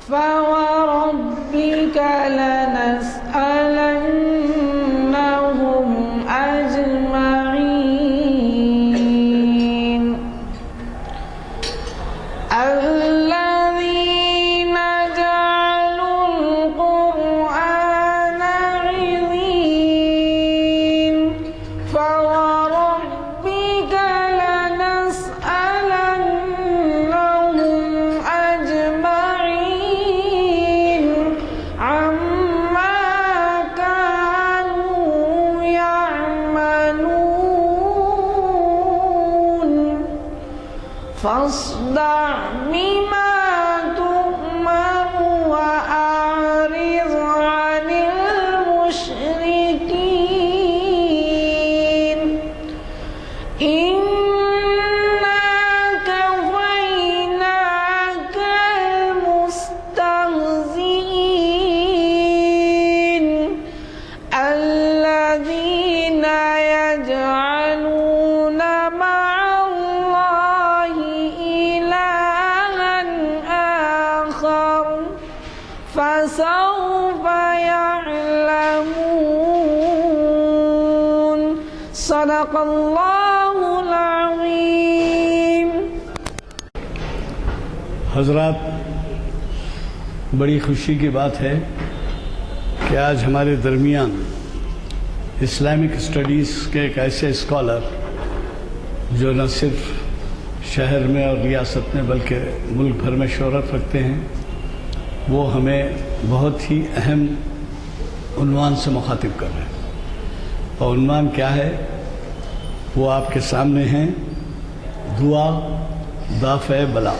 فوربك لنسألنهم أجمعين الذين جعلوا القرآن عضين فوربك لنسألنهم أجمعين عما كانوا يعملون فاصدع بما تؤمر وأعرض عن المشركين إنا كفيناك المستهزئين الذين يجعلون مع الله إلها آخر فسوف يعلمون صدق اللہ العظیم۔ حضرات، بڑی خوشی کی بات ہے کہ آج ہمارے درمیان اسلامک اسٹڈیز کے ایک ایسے اسکالر جو نہ صرف شہر میں اور ریاست میں بلکہ ملک بھر میں شہرت رکھتے ہیں، وہ ہمیں بہت ہی اہم عنوان سے مخاطب کر رہے ہیں۔ اور عنوان کیا ہے وہ آپ کے سامنے ہیں، دعا دافع بلا۔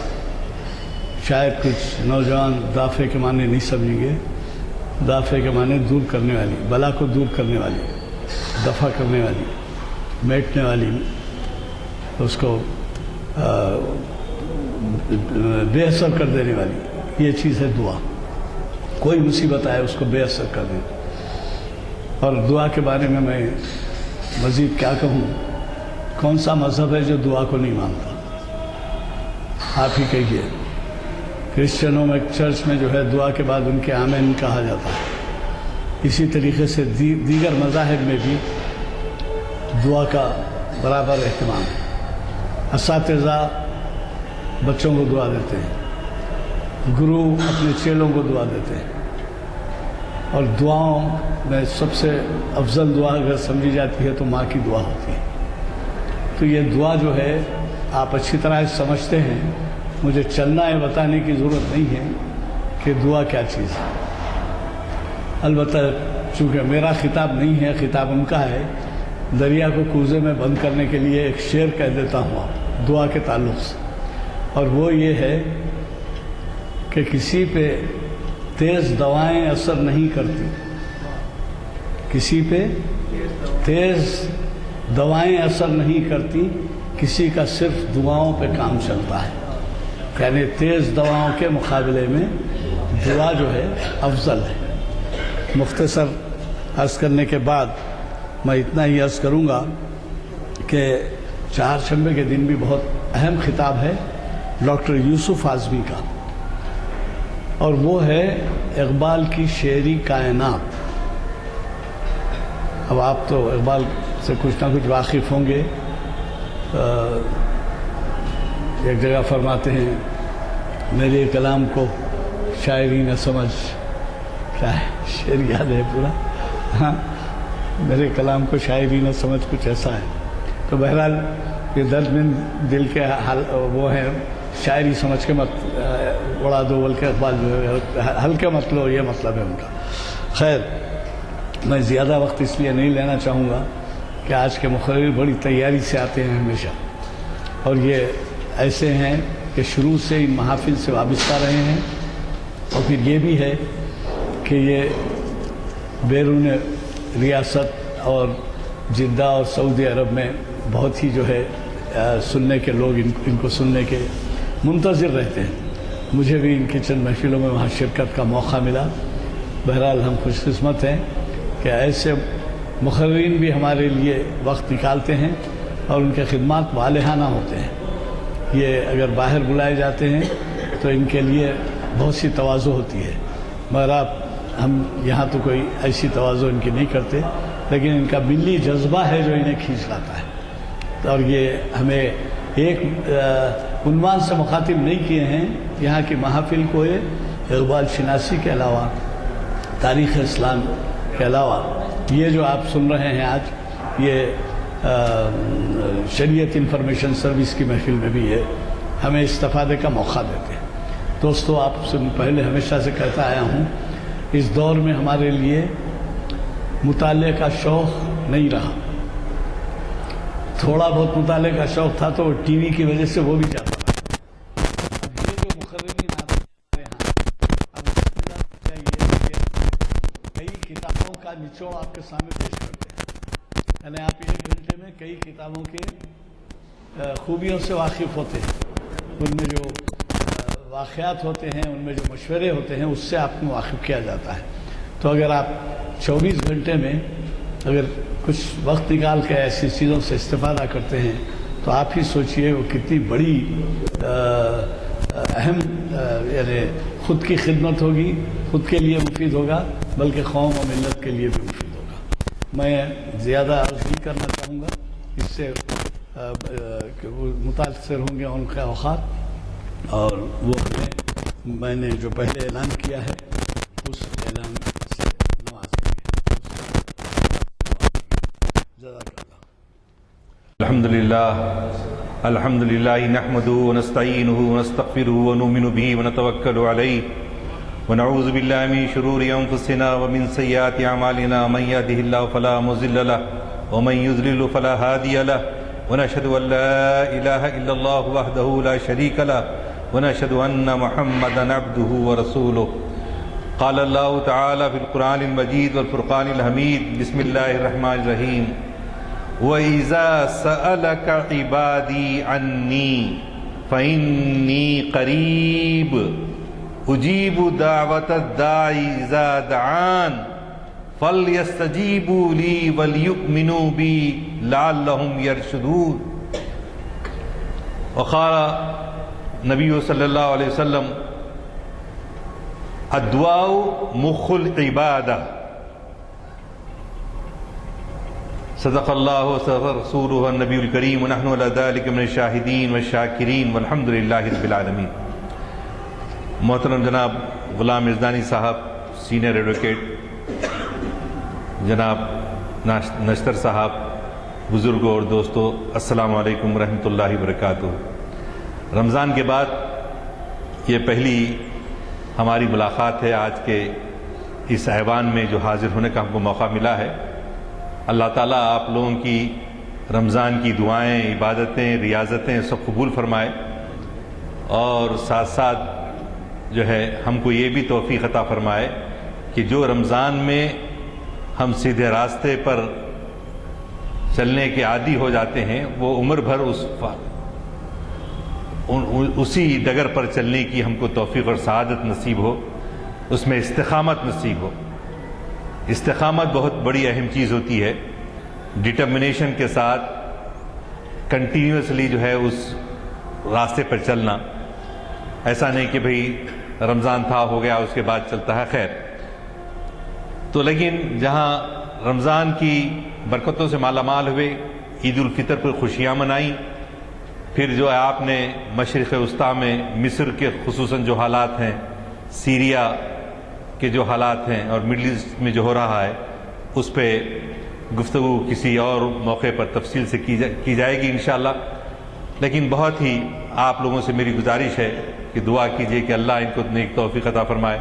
شاید کچھ نوجوان دافع کے معنی نہیں سمجھیں گے۔ دافع کے معنی دور کرنے والی، بلا کو دور کرنے والی، دفع کرنے والی، میٹنے والی، اس کو بے اثر کر دینے والی، یہ چیز ہے دعا۔ کوئی مصیبت آئے اس کو بے اثر کر دیں۔ اور دعا کے بارے میں مزید کیا کہوں؟ کون سا مذہب ہے جو دعا کو نہیں مانتا؟ آپ ہی کہیے۔ کرسچنوں میں چرچ میں جو ہے دعا کے بعد ان کے آمین کہا جاتا ہے۔ اسی طریقے سے دیگر مذاہب میں بھی دعا کا برابر اہتمام ہے۔ اساتذہ بچوں کو دعا دیتے ہیں، گرو اپنے چیلوں کو دعا دیتے ہیں، اور دعاؤں میں سب سے افضل دعا اگر سمجھی جاتی ہے تو ماں کی دعا ہوتی ہے۔ تو یہ دعا جو ہے آپ اچھی طرح سمجھتے ہیں، مجھے چلنا ہے بتانے کی ضرورت نہیں ہے کہ دعا کیا چیز ہے۔ البتہ چونکہ میرا خطاب نہیں ہے، خطاب ان کا ہے، دریا کو کوزے میں بند کرنے کے لیے ایک شعر کہہ دیتا ہوں آپ دعا کے تعلق سے، اور وہ یہ ہے کہ کسی پہ تیز دوائیں اثر نہیں کرتی، کسی پہ تیز دوائیں اثر نہیں کرتی، کسی کا صرف دعاؤں پہ کام چلتا ہے۔ یعنی تیز دواؤں کے مقابلے میں دعا جو ہے افضل ہے۔ مختصر عرض کرنے کے بعد میں اتنا ہی عرض کروں گا کہ چہارشنبے کے دن بھی بہت اہم خطاب ہے ڈاکٹر یوسف اعظمی کا، اور وہ ہے اقبال کی شعری کائنات۔ اب آپ تو اقبال سے کچھ نہ کچھ واقف ہوں گے۔ ایک جگہ فرماتے ہیں میرے کلام کو شاعری نہ سمجھ، کیا ہے شعر یاد ہے پورا؟ ہاں، میرے کلام کو شاعری نہ سمجھ، کچھ ایسا ہے۔ تو بہرحال یہ درد مند دل کے حال وہ ہیں، شاعری سمجھ کے مت اڑا دو بلکہ اقبال جو ہے ہلکے مت لو، یہ مطلب ہے ان کا۔ خیر، میں زیادہ وقت اس لیے نہیں لینا چاہوں گا کہ آج کے مقرر بڑی تیاری سے آتے ہیں ہمیشہ، اور یہ ایسے ہیں کہ شروع سے ان محافل سے وابستہ رہے ہیں، اور پھر یہ بھی ہے کہ یہ بیرون ریاست اور جدہ اور سعودی عرب میں بہت ہی جو ہے سننے کے لوگ ان کو سننے کے منتظر رہتے ہیں۔ مجھے بھی ان کی چند محفلوں میں وہاں شرکت کا موقع ملا۔ بہرحال ہم خوش قسمت ہیں کہ ایسے مقررین بھی ہمارے لیے وقت نکالتے ہیں اور ان کے خدمات والہانہ ہوتے ہیں۔ یہ اگر باہر بلائے جاتے ہیں تو ان کے لیے بہت سی تواضع ہوتی ہے، مگر ہم یہاں تو کوئی ایسی تواضع ان کی نہیں کرتے، لیکن ان کا ملی جذبہ ہے جو انہیں کھینچ لاتا ہے۔ اور یہ ہمیں ایک عنوان سے مخاطب نہیں کیے ہیں، یہاں کی محافل کو اقبال شناسی کے علاوہ، تاریخ اسلام کے علاوہ، یہ جو آپ سن رہے ہیں آج، یہ شریعت انفارمیشن سروس کی محفل میں بھی ہے، ہمیں استفادے کا موقع دیتے ہیں۔ دوستو، آپ سے پہلے ہمیشہ سے کہتا آیا ہوں، اس دور میں ہمارے لیے مطالعے کا شوق نہیں رہا۔ تھوڑا بہت مطالعے کا شوق تھا تو ٹی وی کی وجہ سے وہ بھی جاتا رہا۔ اب یہ جو مقررین آتے ہیں، اب چاہیے کہ کئی کتابوں کا نچوڑ آپ کے سامنے پیش کرتے ہیں، یعنی آپ 1 گھنٹے میں کئی کتابوں کے خوبیوں سے واقف ہوتے ہیں، ان میں جو واقعات ہوتے ہیں، ان میں جو مشورے ہوتے ہیں، اس سے آپ کو واقف کیا جاتا ہے۔ تو اگر آپ 24 گھنٹے میں اگر کچھ وقت نکال کے ایسی چیزوں سے استفادہ کرتے ہیں تو آپ ہی سوچئے وہ کتنی بڑی اہم یعنی خود کی خدمت ہوگی، خود کے لیے مفید ہوگا، بلکہ قوم و ملت کے لیے بھی مفید ہوگا۔ میں زیادہ عرض نہیں کرنا چاہوں گا، اس سے کہ وہ متاثر ہوں گے ان کے اوقات، اور وہ میں نے جو پہلے اعلان کیا ہے اس اعلان سے نوازیں گے۔ جزاک اللہ۔ الحمد للہ نحمده ونستعینه ونستغفره ونؤمن به ونتوکل علیہ ونعوذ باللہ من شرور انفسنا ومن سیئات اعمالنا، من یهده اللہ فلا مضل له ومن یضلل فلا هادی له، ونشهد ان لا الہ الا اللہ وحدہ لا شریک له، ونشهد ان محمدا عبده ورسوله۔ قال اللہ تعالی فی القرآن المجید والفرقان الحمید، بسم اللہ الرحمن الرحیم، وَإِذَا سَأَلَكَ عِبَادِي عَنِّي فَإِنِّي قَرِيبٌ أُجِيبُ دَعْوَةَ الدَّاعِ إِذَا دَعَانِ فَلْيَسْتَجِيبُوا لِي وَلْيُؤْمِنُوا بِي لَعَلَّهُمْ يَرْشُدُونَ۔ وقال نبی صلی اللہ علیہ وسلم، الدعاء مخ العبادہ، صدق اللہ وصدق رسولہ النبی الکریم، ونحن علی ذلک من الشاہدین والشاکرین والحمد للہ رب العالمین۔ محترم جناب غلام یزدانی صاحب، سینئر ایڈوکیٹ، جناب نشتر صاحب، بزرگوں اور دوستو، السلام علیکم ورحمۃ اللہ وبرکاتہ۔ رمضان کے بعد یہ پہلی ہماری ملاقات ہے آج کے اس ایوان میں جو حاضر ہونے کا ہم کو موقع ملا ہے۔ اللہ تعالیٰ آپ لوگوں کی رمضان کی دعائیں، عبادتیں، ریاضتیں سب قبول فرمائے، اور ساتھ ساتھ جو ہے ہم کو یہ بھی توفیق عطا فرمائے کہ جو رمضان میں ہم سیدھے راستے پر چلنے کے عادی ہو جاتے ہیں، وہ عمر بھر اسی ڈگر پر چلنے کی ہم کو توفیق اور سعادت نصیب ہو، اس میں استقامت نصیب ہو۔ استقامت بہت بڑی اہم چیز ہوتی ہے، ڈٹرمنیشن کے ساتھ کنٹینیوسلی جو ہے اس راستے پر چلنا، ایسا نہیں کہ بھئی رمضان تھا ہو گیا اس کے بعد چلتا ہے، خیر۔ تو لیکن جہاں رمضان کی برکتوں سے مالا مال ہوئے، عید الفطر پر خوشیاں منائیں، پھر جو ہے آپ نے مشرق وسطیٰ میں مصر کے خصوصاً جو حالات ہیں، سیریا کے جو حالات ہیں، اور مڈل ایسٹ میں جو ہو رہا ہے، اس پہ گفتگو کسی اور موقع پر تفصیل سے کی جائے گی انشاءاللہ۔ لیکن بہت ہی آپ لوگوں سے میری گزارش ہے کہ دعا کیجئے کہ اللہ ان کو نیک توفیق عطا فرمائے،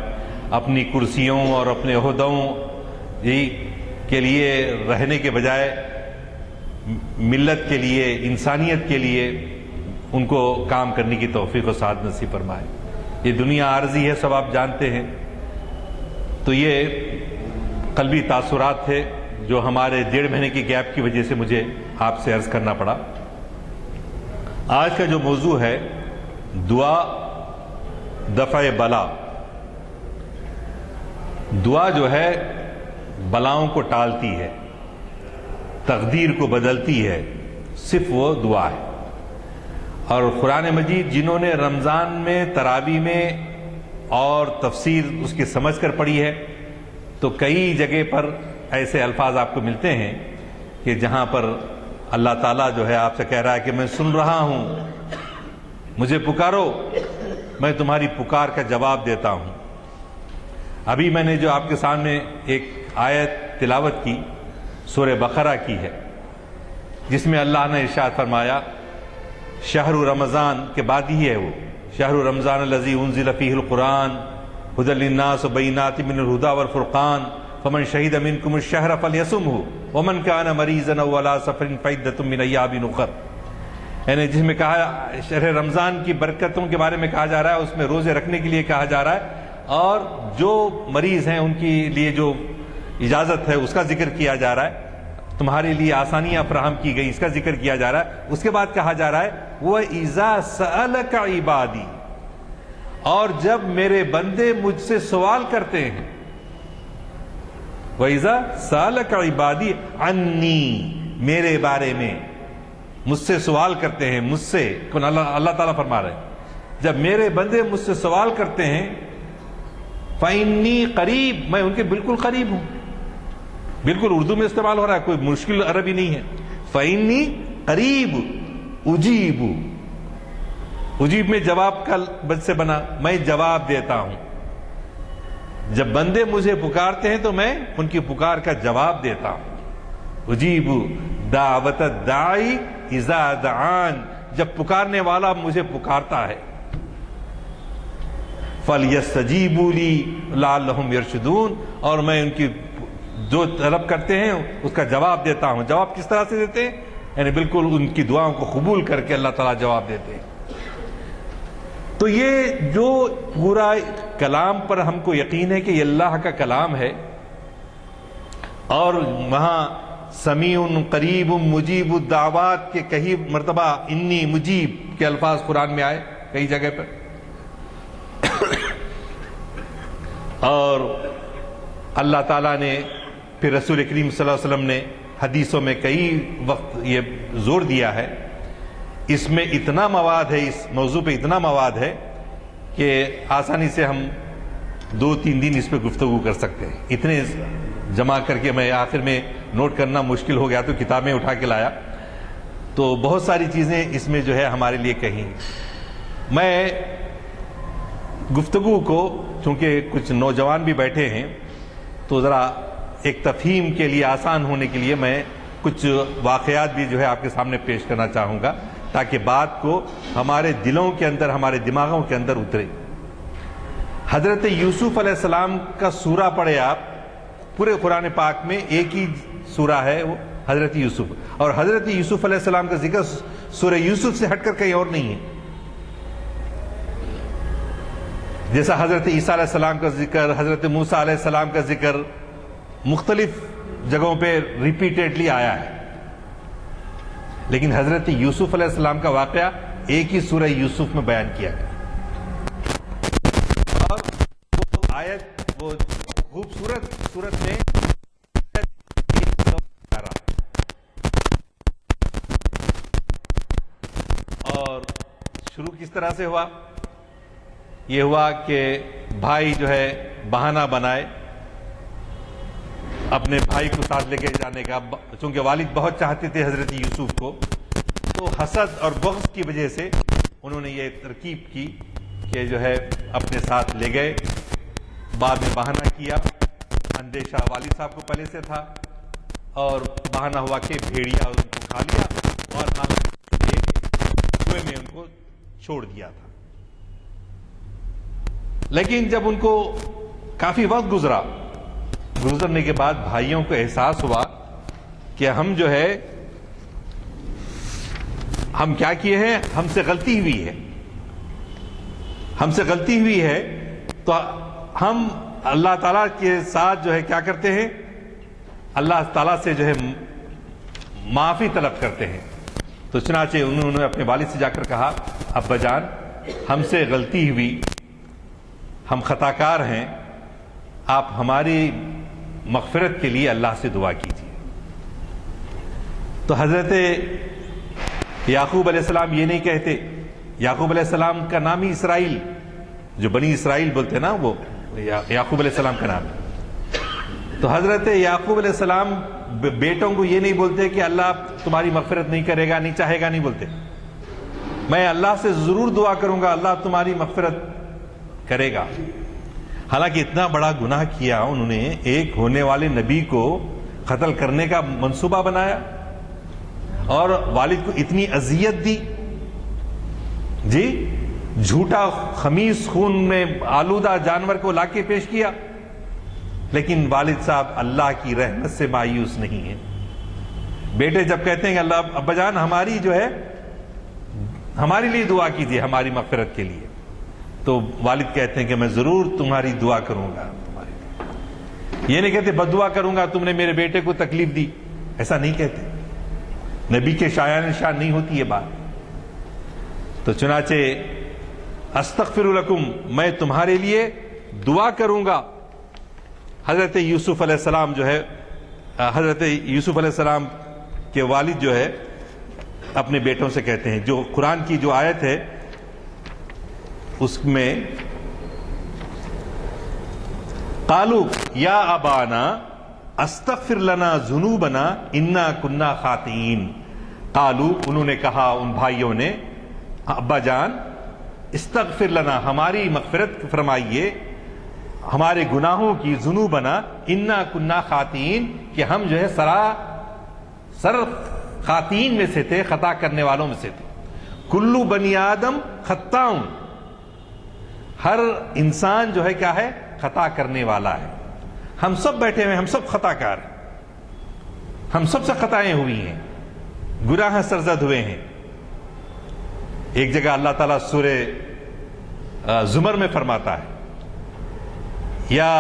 اپنی کرسیوں اور اپنے عہدوں کے لیے رہنے کے بجائے ملت کے لیے، انسانیت کے لیے ان کو کام کرنے کی توفیق و سعادت نصیب فرمائے۔ یہ دنیا عارضی ہے، سب آپ جانتے ہیں۔ تو یہ قلبی تاثرات تھے جو ہمارے 1.5 مہینے کی گیپ کی وجہ سے مجھے آپ سے عرض کرنا پڑا۔ آج کا جو موضوع ہے، دعا دفع بلا۔ دعا جو ہے بلاؤں کو ٹالتی ہے، تقدیر کو بدلتی ہے، صرف وہ دعا ہے۔ اور قرآن مجید جنہوں نے رمضان میں تراویح میں اور تفسیر اس کی سمجھ کر پڑھی ہے تو کئی جگہ پر ایسے الفاظ آپ کو ملتے ہیں کہ جہاں پر اللہ تعالیٰ جو ہے آپ سے کہہ رہا ہے کہ میں سن رہا ہوں، مجھے پکارو، میں تمہاری پکار کا جواب دیتا ہوں۔ ابھی میں نے جو آپ کے سامنے ایک آیت تلاوت کی سورہ بقرہ کی ہے، جس میں اللہ نے ارشاد فرمایا شہر رمضان کے بعد ہی ہے وہ، شہر رمضان الذی انزل فیہ القرآن ھدی للناس وبینات من الھدی والفرقان فمن شہد منکم الشہر فلیصمہ ومن کان مریضا او علی سفر فعدۃ من ایام اخر، یعنی جس میں کہا شہر رمضان کی برکتوں کے بارے میں کہا جا رہا ہے، اس میں روزے رکھنے کے لیے کہا جا رہا ہے، اور جو مریض ہیں ان کے لیے جو اجازت ہے اس کا ذکر کیا جا رہا ہے، تمہارے لیے آسانیاں فراہم کی گئی اس کا ذکر کیا جا رہا ہے۔ اس کے بعد کہا جا رہا ہے وَإِذَا سَأَلَكَ عِبَادِي، اور جب میرے بندے مجھ سے سوال کرتے ہیں، وَإِذَا سَأَلَكَ عِبَادِي عَنِّي، میرے بارے میں مجھ سے سوال کرتے ہیں، مجھ سے اللہ تعالیٰ فرما رہے ہیں جب میرے بندے مجھ سے سوال کرتے ہیں فَإِنِّي قریب، میں ان کے بالکل قریب ہوں، بالکل اردو میں استعمال ہو رہا ہے، کوئی مشکل عربی نہیں ہے۔ فَإِنِّي قریب اجیب، اجیب میں جواب کا بد سے بنا، میں جواب دیتا ہوں، جب بندے مجھے پکارتے ہیں تو میں ان کی پکار کا جواب دیتا ہوں۔ اجیب دعوت الداعی اذا دعان، جب پکارنے والا مجھے پکارتا ہے۔ فَلْيَسْتَجِيبُوا لِي لَعَلَّهُمْ يَرْشُدُونَ، اور میں ان کی جو طلب کرتے ہیں اس کا جواب دیتا ہوں۔ جواب کس طرح سے دیتے ہیں؟ یعنی بالکل ان کی دعاؤں کو قبول کر کے اللہ تعالیٰ جواب دیتے ہیں۔ تو یہ جو پورا کلام پر ہم کو یقین ہے کہ یہ اللہ کا کلام ہے، اور وہاں سمیع قریب مجیب الدعوات کے کئی مرتبہ انی مجیب کے الفاظ قرآن میں آئے کئی جگہ پر، اور اللہ تعالیٰ نے پھر رسول کریم صلی اللہ علیہ وسلم نے حدیثوں میں کئی وقت یہ زور دیا ہے۔ اس میں اتنا مواد ہے، اس موضوع پہ اتنا مواد ہے کہ آسانی سے ہم 2-3 دن اس پہ گفتگو کر سکتے ہیں، اتنے جمع کر کے میں آخر میں نوٹ کرنا مشکل ہو گیا تو کتابیں اٹھا کے لایا، تو بہت ساری چیزیں اس میں جو ہے ہمارے لیے کہیں۔ میں گفتگو کو چونکہ کچھ نوجوان بھی بیٹھے ہیں تو ذرا ایک تفہیم کے لیے آسان ہونے کے لیے میں کچھ واقعات بھی جو ہے آپ کے سامنے پیش کرنا چاہوں گا تاکہ بات کو ہمارے دلوں کے اندر، ہمارے دماغوں کے اندر اترے۔ حضرت یوسف علیہ السلام کا سورہ پڑھے آپ، پورے قرآن پاک میں ایک ہی سورہ ہے وہ حضرت یوسف، اور حضرت یوسف علیہ السلام کا ذکر سورہ یوسف سے ہٹ کر کہیں اور نہیں ہے۔ جیسا حضرت عیسیٰ علیہ السلام کا ذکر، حضرت موسیٰ علیہ السلام کا ذکر مختلف جگہوں پہ ریپیٹیڈلی آیا ہے، لیکن حضرت یوسف علیہ السلام کا واقعہ ایک ہی سورہ یوسف میں بیان کیا گیا، اور وہ آیت وہ خوبصورت صورت میں اور شروع کس طرح سے ہوا؟ یہ ہوا کہ بھائی جو ہے بہانہ بنائے اپنے بھائی کو ساتھ لے کے جانے کا، چونکہ والد بہت چاہتے تھے حضرت یوسف کو، تو حسد اور بغض کی وجہ سے انہوں نے یہ ترکیب کی کہ جو ہے اپنے ساتھ لے گئے، بعد میں بہانہ کیا، اندیشہ والد صاحب کو پہلے سے تھا، اور بہانہ ہوا کہ بھیڑیا ان کو کھا لیا اور کنویں میں ان کو چھوڑ دیا تھا۔ لیکن جب ان کو کافی وقت گزرنے کے بعد بھائیوں کو احساس ہوا کہ ہم جو ہے ہم کیا کیے ہیں، ہم سے غلطی ہوئی ہے، تو ہم اللہ تعالیٰ کے ساتھ جو ہے کیا کرتے ہیں، اللہ تعالیٰ سے جو ہے معافی طلب کرتے ہیں۔ تو چنانچہ انہوں نے اپنے والد سے جا کر کہا ابا جان ہم سے غلطی ہوئی، ہم خطا کار ہیں، آپ ہماری مغفرت کے لیے اللہ سے دعا کیجیے۔ تو حضرت یعقوب علیہ السلام یہ نہیں کہتے، یعقوب علیہ السلام کا نام ہی اسرائیل، جو بنی اسرائیل بولتے ہیں نا، وہ یعقوب علیہ السلام کا نام ہے. تو حضرت یعقوب علیہ السلام بیٹوں کو یہ نہیں بولتے کہ اللہ تمہاری مغفرت نہیں کرے گا، نہیں چاہے گا، نہیں بولتے. میں اللہ سے ضرور دعا کروں گا اللہ تمہاری مغفرت کرے گا. حالانکہ اتنا بڑا گناہ کیا انہوں نے، ایک ہونے والے نبی کو قتل کرنے کا منصوبہ بنایا اور والد کو اتنی اذیت دی، جی جھوٹا خمیس خون میں آلودہ جانور کو لا کے پیش کیا. لیکن والد صاحب اللہ کی رحمت سے مایوس نہیں ہیں. بیٹے جب کہتے ہیں کہ اللہ ابا جان ہماری جو ہے ہمارے لیے دعا کیجیے ہماری مغفرت کے لیے، تو والد کہتے ہیں کہ میں ضرور تمہاری دعا کروں گا تمہارے لیے. یہ نہیں کہتے بد دعا کروں گا تم نے میرے بیٹے کو تکلیف دی، ایسا نہیں کہتے. نبی کے شایان شان نہیں ہوتی یہ بات. تو چنانچہ استغفر لکم، میں تمہارے لیے دعا کروں گا. حضرت یوسف علیہ السلام جو ہے، حضرت یوسف علیہ السلام کے والد جو ہے اپنے بیٹوں سے کہتے ہیں، جو قرآن کی جو آیت ہے اس میں قالوا یا ابانا استغفر لنا ذنوبنا انا کنا خاطئین. قالوا، انہوں نے کہا ان بھائیوں نے، ابا جان استغفر لنا، ہماری مغفرت فرمائیے ہمارے گناہوں کی، ذنوبنا انا کنا خاطئین، کہ ہم جو ہے سر خاطئین میں سے تھے، خطا کرنے والوں میں سے تھے. کلو بنی آدم خطاؤن، ہر انسان جو ہے کیا ہے، خطا کرنے والا ہے. ہم سب بیٹھے ہوئے، ہم سب خطا کار ہیں، ہم سب سے خطائیں ہوئی ہیں، گناہ سرزد ہوئے ہیں. ایک جگہ اللہ تعالیٰ سورہ زمر میں فرماتا ہے، یا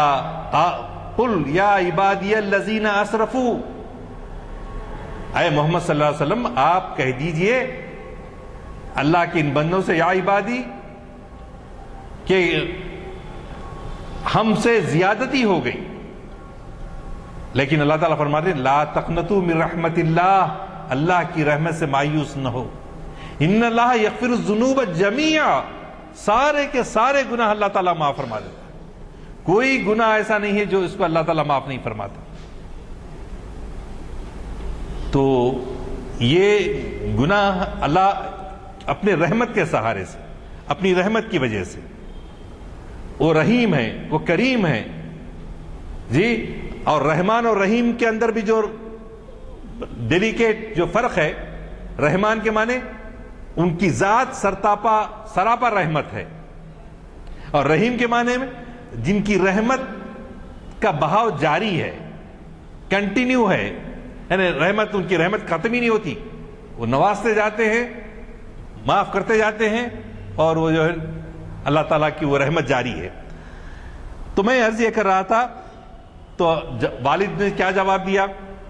قل یا عبادی الذین اسرفوا، اے محمد صلی اللہ علیہ وسلم آپ کہہ دیجئے اللہ کے ان بندوں سے، یا عبادی، کہ ہم سے زیادتی ہو گئی. لیکن اللہ تعالیٰ فرماتے ہیں لا تقنطوا من رحمت اللہ، اللہ کی رحمت سے مایوس نہ ہو. ان اللہ یغفر الذنوب جميعا، سارے کے سارے گناہ اللہ تعالیٰ معاف فرما دیتا ہے. کوئی گناہ ایسا نہیں ہے جو اس کو اللہ تعالیٰ معاف نہیں فرماتا. تو یہ گناہ اللہ اپنے رحمت کے سہارے سے، اپنی رحمت کی وجہ سے، وہ رحیم ہے، وہ کریم ہے جی. اور رحمان اور رحیم کے اندر بھی جو ڈیلیکیٹ جو فرق ہے، رحمان کے معنی ان کی ذات سراپا رحمت ہے، اور رحیم کے معنی میں جن کی رحمت کا بہاؤ جاری ہے، کنٹینیو ہے، یعنی رحمت، ان کی رحمت ختم ہی نہیں ہوتی، وہ نوازتے جاتے ہیں، معاف کرتے جاتے ہیں، اور وہ جو ہے اللہ تعالیٰ کی وہ رحمت جاری ہے. تو میں عرض یہ کر رہا تھا، تو والد نے کیا جواب دیا؟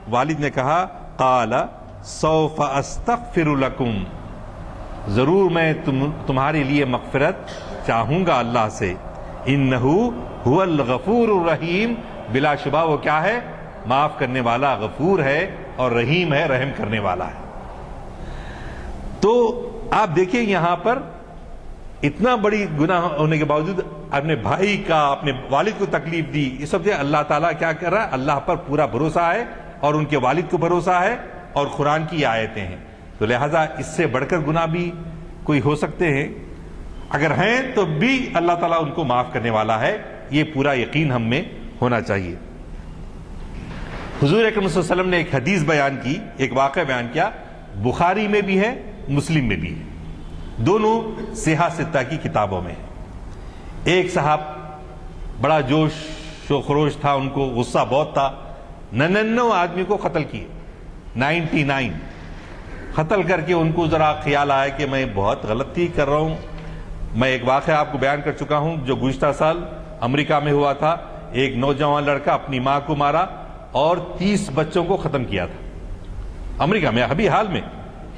والد نے کہا قال سوف استغفر لکم، ضرور میں تمہارے لیے مغفرت چاہوں گا اللہ سے. انہو هو الغفور الرحیم، بلا شبہ وہ کیا ہے، معاف کرنے والا غفور ہے اور رحیم ہے، رحم کرنے والا ہے. تو آپ دیکھیں یہاں پر اتنا بڑی گناہ ہونے کے باوجود اپنے بھائی کا، اپنے والد کو تکلیف دی، یہ سب جو اللہ تعالیٰ کیا کر رہا ہے، اللہ پر پورا بھروسہ ہے اور ان کے والد کو بھروسہ ہے اور قرآن کی آیتیں ہیں. تو لہٰذا اس سے بڑھ کر گناہ بھی کوئی ہو سکتے ہیں، اگر ہیں تو بھی اللہ تعالیٰ ان کو معاف کرنے والا ہے، یہ پورا یقین ہم میں ہونا چاہیے. حضور اکرم صلی اللہ علیہ وسلم نے ایک حدیث بیان کی، ایک واقعہ بیان کیا، بخاری میں بھی ہے، مسلم میں بھی ہے، دونوں صحاح ستہ کی کتابوں میں. ایک صاحب بڑا جوش و خروش تھا، ان کو غصہ بہت تھا، 99 آدمی کو قتل کیے، 99 قتل کر کے ان کو ذرا خیال آیا کہ میں بہت غلطی کر رہا ہوں. میں ایک واقعہ آپ کو بیان کر چکا ہوں جو گزشتہ سال امریکہ میں ہوا تھا. ایک نوجوان لڑکا اپنی ماں کو مارا اور 30 بچوں کو ختم کیا تھا امریکہ میں، ابھی حال میں.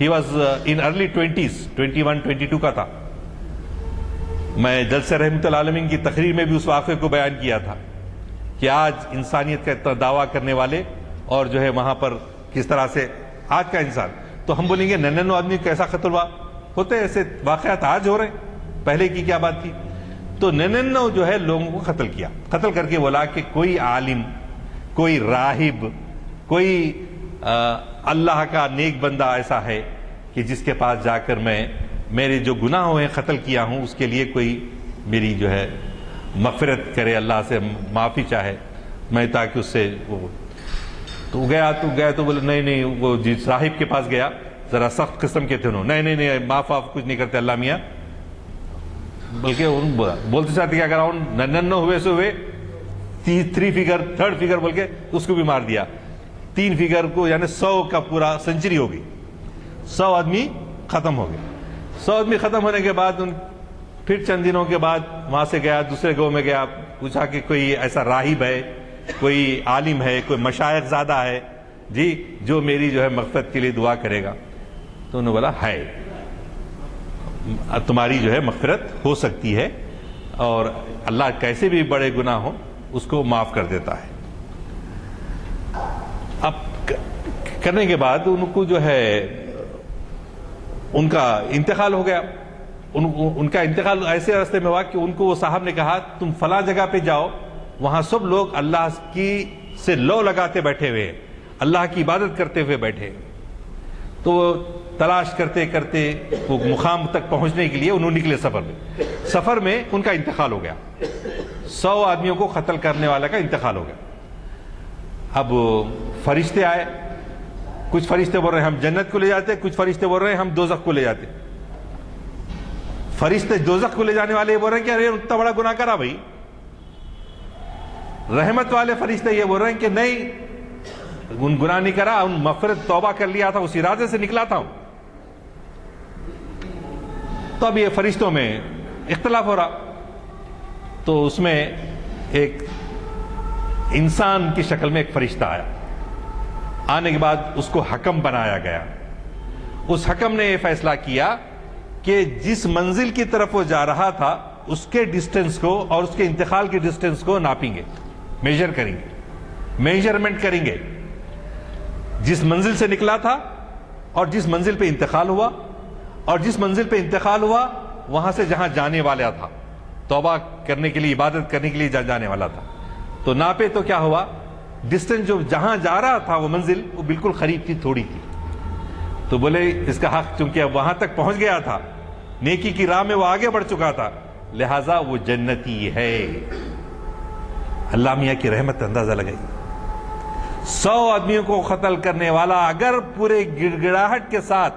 He was in early 20s، 21 22 کا تھا. میں جلسہ رحمت العالمین کی تقریر میں بھی اس واقعے کو بیان کیا تھا کہ آج انسانیت کا اتنا دعویٰ کرنے والے اور جو ہے وہاں پر کس طرح سے آج کا انسان، تو ہم بولیں گے 99 آدمی کیسا قتل ہوا، ہوتے ایسے واقعات آج ہو رہے ہیں، پہلے کی کیا بات تھی. تو 99 جو ہے لوگوں کو قتل کیا، قتل کر کے بولا کہ کوئی عالم، کوئی راہب، کوئی اللہ کا نیک بندہ ایسا ہے کہ جس کے پاس جا کر میں میرے جو گناہ ہوئے قتل کیا ہوں اس کے لیے کوئی میری جو ہے مغفرت کرے، اللہ سے معافی چاہے میں، تاکہ اس سے وہ تو گیا تو بولے نہیں وہ جس راہب کے پاس گیا، ذرا سخت قسم کے تھے انہوں، نہیں معاف کچھ نہیں کرتے اللہ میاں، بلکہ بولتے چاہتے کہ اگر 99 ہوئے سے ہوئے 3 فگر 3rd فگر بول کے اس کو بھی مار دیا، 3 فگر کو یعنی 100 کا پورا سنچری ہو گئی، 100 آدمی ختم ہو گئے۔ 100 آدمی ختم ہونے کے بعد پھر چند دنوں کے بعد وہاں سے گیا، دوسرے گاؤں میں گیا، پوچھا کہ کوئی ایسا راہب ہے، کوئی عالم ہے، کوئی مشائخ زادہ ہے جی جو میری جو ہے مغفرت کے لیے دعا کرے گا؟ تو انہوں نے بولا ہے، تمہاری جو ہے مغفرت ہو سکتی ہے، اور اللہ کیسے بھی بڑے گناہ ہو اس کو معاف کر دیتا ہے۔ اب کرنے کے بعد ان کو جو ہے ان کا انتقال ہو گیا، ان کا انتقال ایسے راستے میں ہوا کہ ان کو وہ صاحب نے کہا تم فلاں جگہ پہ جاؤ، وہاں سب لوگ اللہ کی سے لو لگاتے بیٹھے ہوئے، اللہ کی عبادت کرتے ہوئے بیٹھے، تو تلاش کرتے کرتے وہ مقام تک پہنچنے کے لیے انہوں نکلے سفر میں ان کا انتقال ہو گیا، 100 آدمیوں کو قتل کرنے والا کا انتقال ہو گیا۔ اب فرشتے آئے، کچھ فرشتے بول رہے ہیں ہم جنت کو لے جاتے، کچھ فرشتے بول رہے ہیں ہم دوزخ کو لے جاتے۔ فرشتے دوزخ کو لے جانے والے یہ بول رہے ہیں کہ ارے اتنا بڑا گناہ کرا بھائی، رحمت والے فرشتے یہ بول رہے ہیں کہ نہیں ان گناہ نہیں کرا، ان مغفرت توبہ کر لیا تھا، اس ارادے سے نکلا تھا۔ تو اب یہ فرشتوں میں اختلاف ہو رہا، تو اس میں ایک انسان کی شکل میں ایک فرشتہ آیا، آنے کے بعد اس کو حکم بنایا گیا۔ اس حکم نے یہ فیصلہ کیا کہ جس منزل کی طرف وہ جا رہا تھا اس کے ڈسٹنس کو اور اس کے انتقال کی ڈسٹنس کو ناپیں گے، میجر کریں گے، میجرمنٹ کریں گے، جس منزل سے نکلا تھا اور جس منزل پہ انتقال ہوا، اور جس منزل پہ انتقال ہوا وہاں سے جہاں جانے والا تھا، توبہ کرنے کے لیے، عبادت کرنے کے لیے جانے والا تھا، تو ناپے تو کیا ہوا، ڈسٹنس جو جہاں جا رہا تھا وہ منزل وہ بالکل قریب تھی، تھوڑی تھی، تو بولے اس کا حق چونکہ وہاں تک پہنچ گیا تھا، نیکی کی راہ میں وہ آگے بڑھ چکا تھا، لہذا وہ جنتی ہے۔ اللہ میاں کی رحمت اندازہ لگائی، 100 آدمیوں کو قتل کرنے والا اگر پورے گڑ گڑاہٹ کے ساتھ،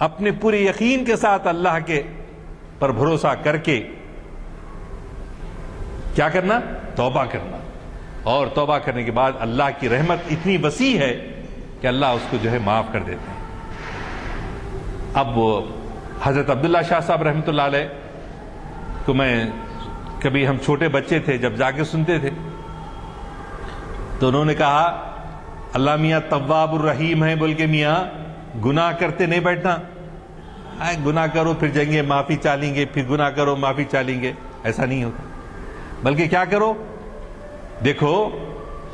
اپنے پورے یقین کے ساتھ اللہ کے پر بھروسہ کر کے کیا کرنا، توبہ کرنا، اور توبہ کرنے کے بعد اللہ کی رحمت اتنی وسیع ہے کہ اللہ اس کو جو ہے معاف کر دیتے ہیں۔ اب حضرت عبداللہ شاہ صاحب رحمۃ اللہ علیہ کو میں کبھی، ہم چھوٹے بچے تھے جب جا کے سنتے تھے، تو انہوں نے کہا اللہ میاں تواب الرحیم ہے بول کے میاں گناہ کرتے نہیں بیٹھنا، گناہ کرو پھر جائیں گے معافی چالیں گے، پھر گناہ کرو معافی چالیں گے، ایسا نہیں ہوتا، بلکہ کیا کرو، دیکھو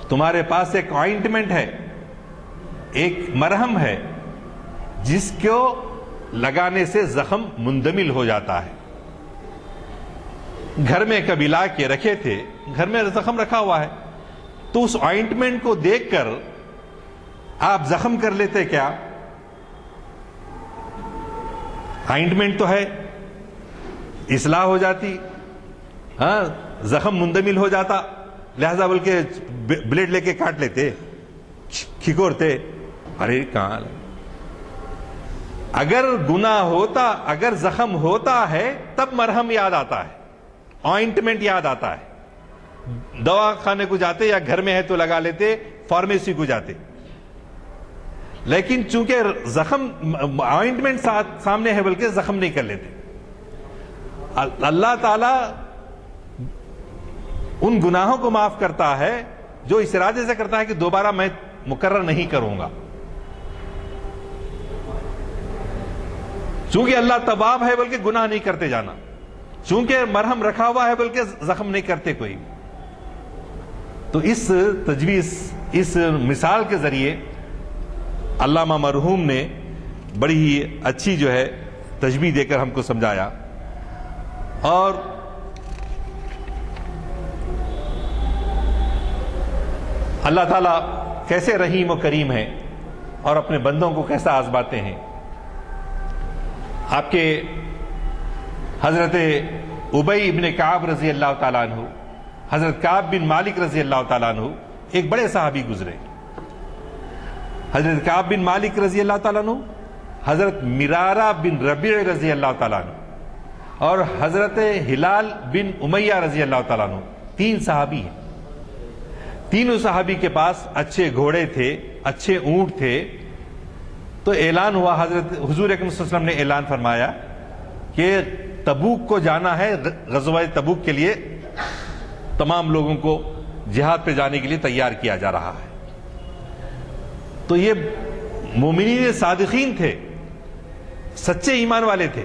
تمہارے پاس ایک آئنٹمنٹ ہے، ایک مرہم ہے جس کو لگانے سے زخم مندمل ہو جاتا ہے۔ گھر میں کبھی لا کے رکھے تھے، گھر میں زخم رکھا ہوا ہے، تو اس آئنٹمنٹ کو دیکھ کر آپ زخم کر لیتے کیا؟ آئنٹمنٹ تو ہے، اصلاح ہو جاتی، ہاں زخم مندمل ہو جاتا، لہذا بول کے بلیڈ لے کے کاٹ لیتے، کھکورتے، ارے کہاں، اگر گناہ ہوتا، اگر زخم ہوتا ہے تب مرہم یاد آتا ہے، آئنٹمنٹ یاد آتا ہے، دوا خانے کو جاتے یا گھر میں ہے تو لگا لیتے، فارمیسی کو جاتے، لیکن چونکہ زخم آئنٹمنٹ سامنے ہے بلکہ زخم نہیں کر لیتے۔ اللہ تعالی ان گناہوں کو معاف کرتا ہے جو اس ارادے سے کرتا ہے کہ دوبارہ میں مکرر نہیں کروں گا، چونکہ اللہ تواب ہے بلکہ گناہ نہیں کرتے جانا، چونکہ مرہم رکھا ہوا ہے بلکہ زخم نہیں کرتے کوئی۔ تو اس تجویز، اس مثال کے ذریعے علامہ مرحوم نے بڑی ہی اچھی جو ہے تشبیہ دے کر ہم کو سمجھایا، اور اللہ تعالیٰ کیسے رحیم و کریم ہے اور اپنے بندوں کو کیسا آزماتے ہیں. آپ کے حضرت ابی ابن کعب رضی اللہ تعالیٰ عنہ، حضرت کعب بن مالک رضی اللہ تعالیٰ عنہ ایک بڑے صحابی گزرے. حضرت کعب بن مالک رضی اللہ تعالیٰ عنہ، حضرت مرارہ بن ربیع رضی اللہ تعالیٰ عنہ اور حضرت ہلال بن امیہ رضی اللہ تعالیٰ عنہ، 3 صحابی ہیں. تینوں صحابی کے پاس اچھے گھوڑے تھے، اچھے اونٹ تھے. تو اعلان ہوا، حضرت حضور اکرم صلی اللہ علیہ وسلم نے اعلان فرمایا کہ تبوک کو جانا ہے، غزوہ تبوک کے لیے تمام لوگوں کو جہاد پہ جانے کے لیے تیار کیا جا رہا ہے. تو یہ مومنین صادقین تھے، سچے ایمان والے تھے،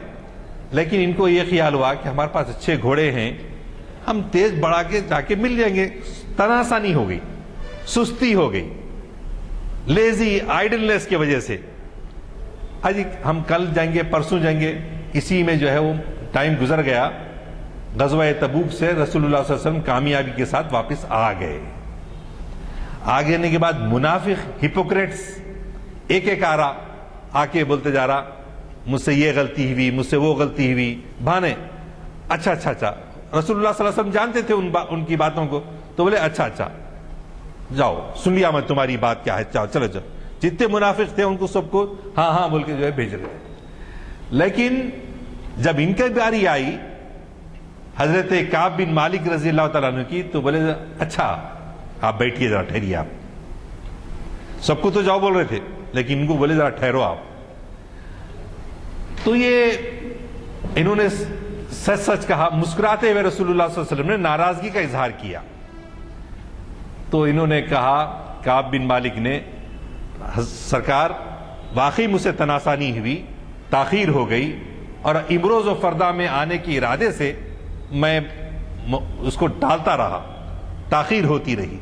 لیکن ان کو یہ خیال ہوا کہ ہمارے پاس اچھے گھوڑے ہیں، ہم تیز بڑھا کے جا کے مل جائیں گے. تناسانی ہو گئی، سستی ہو گئی، لیزی آئیڈلنس کی وجہ سے ہم کل جائیں گے، پرسوں جائیں گے. اسی میں جو ہے وہ ٹائم گزر گیا. غزوہ تبوک سے رسول اللہ صلی اللہ علیہ وسلم کامیابی کے ساتھ واپس آ گئے. آگے آنے کے بعد منافق ہپوکریٹس ایک آ کے بولتے جا رہا، مجھ سے یہ غلطی ہوئی، مجھ سے وہ غلطی ہوئی، بہانے. اچھا رسول اللہ صلی اللہ علیہ وسلم جانتے تھے ان کی باتوں کو، تو بولے اچھا جاؤ، سن لیا میں تمہاری بات کیا ہے، چلو. جتنے منافق تھے ان کو سب کو ہاں بول کے جو ہے بھیج رہے. لیکن جب ان کی باری آئی حضرت کعب بن مالک رضی اللہ تعالیٰ عنہ کی، تو بولے اچھا آپ بیٹھیے، ذرا ٹھہریے. آپ سب کو تو جاؤ بول رہے تھے، لیکن ان کو بولے ذرا ٹھہرو آپ. تو یہ انہوں نے سچ کہا. مسکراتے ہوئے رسول اللہ صلی اللہ علیہ وسلم نے ناراضگی کا اظہار کیا. تو انہوں نے کہا، کعب بن مالک نے، سرکار واقعی مجھ سے تناسانی ہوئی، تاخیر ہو گئی، اور امروز و فردا میں آنے کے ارادے سے میں اس کو ٹالتا رہا، تاخیر ہوتی رہی.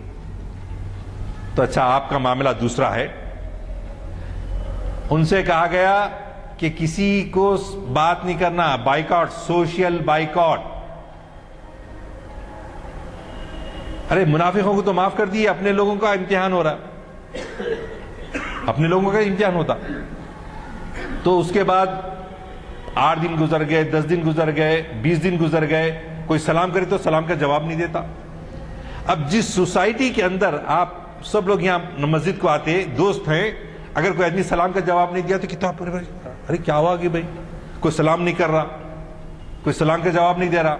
تو اچھا آپ کا معاملہ دوسرا ہے. ان سے کہا گیا کہ کسی کو بات نہیں کرنا، بائیکاٹ، سوشل بائیکاٹ. ارے منافقوں کو تو معاف کر دیے، اپنے لوگوں کا امتحان ہو رہا، اپنے لوگوں کا امتحان ہوتا. تو اس کے بعد 8 دن گزر گئے، 10 دن گزر گئے، 20 دن گزر گئے، کوئی سلام کرے تو سلام کا جواب نہیں دیتا. اب جس سوسائٹی کے اندر آپ سب لوگ یہاں مسجد کو آتے، دوست ہیں، اگر کوئی آدمی سلام کا جواب نہیں دیا تو کتنا ارے کیا ہوا کہ بھائی کوئی سلام نہیں کر رہا، کوئی سلام کا جواب نہیں دے رہا.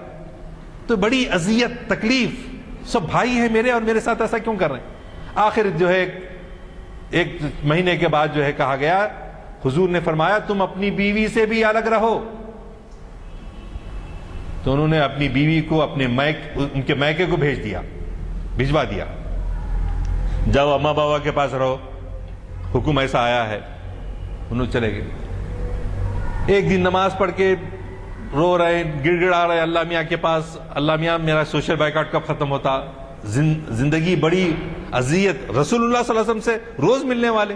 تو بڑی اذیت، تکلیف. سب بھائی ہیں میرے اور میرے ساتھ ایسا کیوں کر رہے ہیں. آخر جو ہے 1 مہینے کے بعد جو ہے کہا گیا، حضور نے فرمایا تم اپنی بیوی سے بھی الگ رہو. تو انہوں نے اپنی بیوی کو ان کے میکے کو بھجوا دیا. جاؤ اماں بابا کے پاس رہو، حکم ایسا آیا ہے. انہوں چلے گئے. ایک دن نماز پڑھ کے رو رہے، گڑ گڑا رہے اللہ میاں کے پاس، اللہ میاں میرا سوشل بائیکاٹ کب ختم ہوتا. زندگی بڑی اذیت، رسول اللہ صلی اللہ علیہ وسلم سے روز ملنے والے.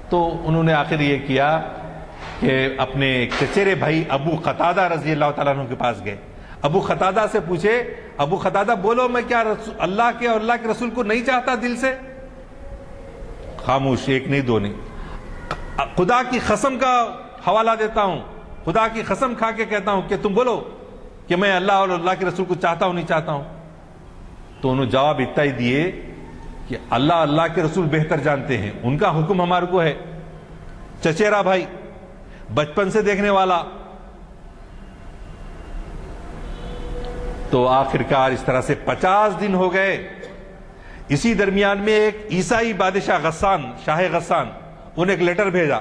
تو انہوں نے آخر یہ کیا کہ اپنے چچیرے بھائی ابو قتادہ رضی اللہ تعالیٰ عنہ کے پاس گئے. ابو قتادہ سے پوچھے، ابو قتادہ بولو میں کیا اللہ کے اور اللہ کے رسول کو نہیں چاہتا دل سے؟ خاموش، ایک نہیں دو نہیں. خدا کی قسم کا حوالہ دیتا ہوں، خدا کی قسم کھا کے کہتا ہوں کہ تم بولو کہ میں اللہ اور اللہ کے رسول کو چاہتا ہوں نہیں چاہتا ہوں. تو انہوں جواب اتنا ہی دیے کہ اللہ کے رسول بہتر جانتے ہیں، ان کا حکم ہمارے کو ہے. چچیرا بھائی، بچپن سے دیکھنے والا. تو آخرکار اس طرح سے 50 دن ہو گئے. اسی درمیان میں ایک عیسائی بادشاہ غسان، شاہ غسان، انہیں ایک لیٹر بھیجا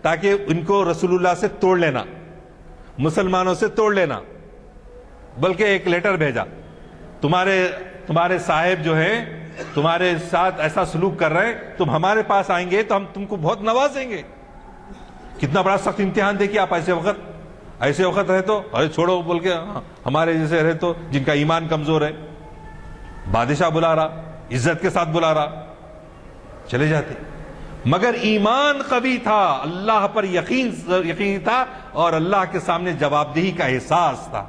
تاکہ ان کو رسول اللہ سے توڑ لینا، مسلمانوں سے توڑ لینا. بلکہ ایک لیٹر بھیجا، تمہارے صاحب جو ہیں تمہارے ساتھ ایسا سلوک کر رہے ہیں، تم ہمارے پاس آئیں گے تو ہم تم کو بہت نوازیں گے. کتنا بڑا سخت امتحان دیکھیے آپ. ایسے وقت رہے تو ارے چھوڑو بول کے، ہمارے جیسے رہے تو جن کا ایمان کمزور ہے. بادشاہ بلا رہا، عزت کے ساتھ بلا رہا، چلے جاتے. مگر ایمان قوی تھا، اللہ پر یقین تھا، اور اللہ کے سامنے جواب دہی کا احساس تھا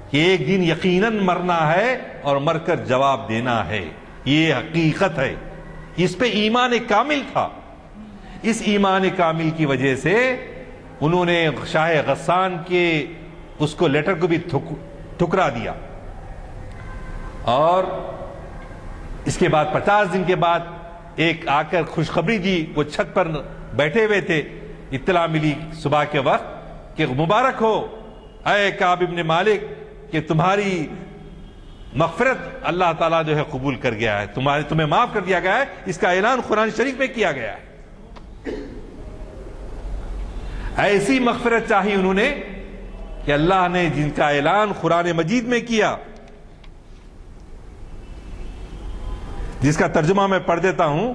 کہ ایک دن یقیناً مرنا ہے اور مر کر جواب دینا ہے. یہ حقیقت ہے. اس پہ ایمان کامل تھا. اس ایمان کامل کی وجہ سے انہوں نے شاہ غسان کے اس کو لیٹر کو بھی ٹھکرا دیا. اور اس کے بعد 50 دن کے بعد ایک آ کر خوشخبری دی. وہ چھت پر بیٹھے ہوئے تھے, اطلاع ملی صبح کے وقت کہ مبارک ہو اے کعب ابن مالک کہ تمہاری مغفرت اللہ تعالیٰ جو ہے قبول کر گیا ہے, تمہیں معاف کر دیا گیا ہے. اس کا اعلان قرآن شریف میں کیا گیا ہے. ایسی مغفرت چاہی انہوں نے کہ اللہ نے جن کا اعلان قرآن مجید میں کیا, جس کا ترجمہ میں پڑھ دیتا ہوں.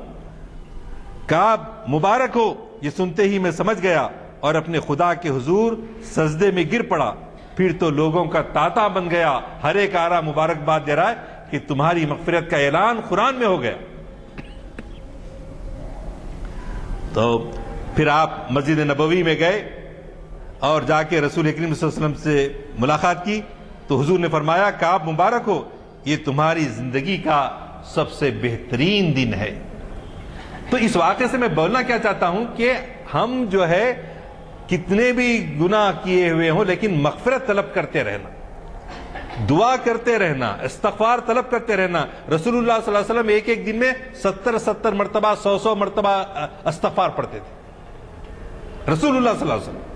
کعب مبارک ہو, یہ سنتے ہی میں سمجھ گیا اور اپنے خدا کے حضور سجدے میں گر پڑا. پھر تو لوگوں کا تاتا بن گیا, ہر ایک آ رہا مبارکباد دے رہا ہے کہ تمہاری مغفرت کا اعلان قرآن میں ہو گیا. تو پھر آپ مسجد نبوی میں گئے اور جا کے رسول کریم صلی اللہ علیہ وسلم سے ملاقات کی تو حضور نے فرمایا کعب مبارک ہو, یہ تمہاری زندگی کا سب سے بہترین دن ہے. تو اس واقعے سے میں بولنا کیا چاہتا ہوں کہ ہم جو ہے کتنے بھی گناہ کیے ہوئے ہوں لیکن مغفرت طلب کرتے رہنا, دعا کرتے رہنا, استغفار طلب کرتے رہنا. رسول اللہ صلی اللہ علیہ وسلم ایک ایک دن میں 70 مرتبہ 100 مرتبہ استغفار پڑھتے تھے. رسول اللہ صلی اللہ علیہ وسلم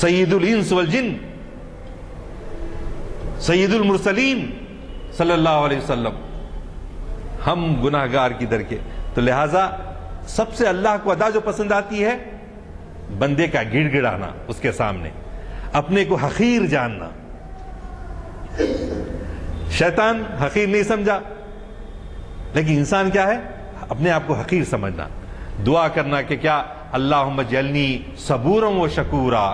سید الانس والجن, سید المرسلین صلی اللہ علیہ وسلم. ہم گناہگار کی در کے. تو لہذا سب سے اللہ کو ادا جو پسند آتی ہے بندے کا گڑ گڑانا اس کے سامنے, اپنے کو حقیر جاننا. شیطان حقیر نہیں سمجھا لیکن انسان کیا ہے, اپنے آپ کو حقیر سمجھنا. دعا کرنا کہ کیا اللہم اجعلنی صبورا و شکورا,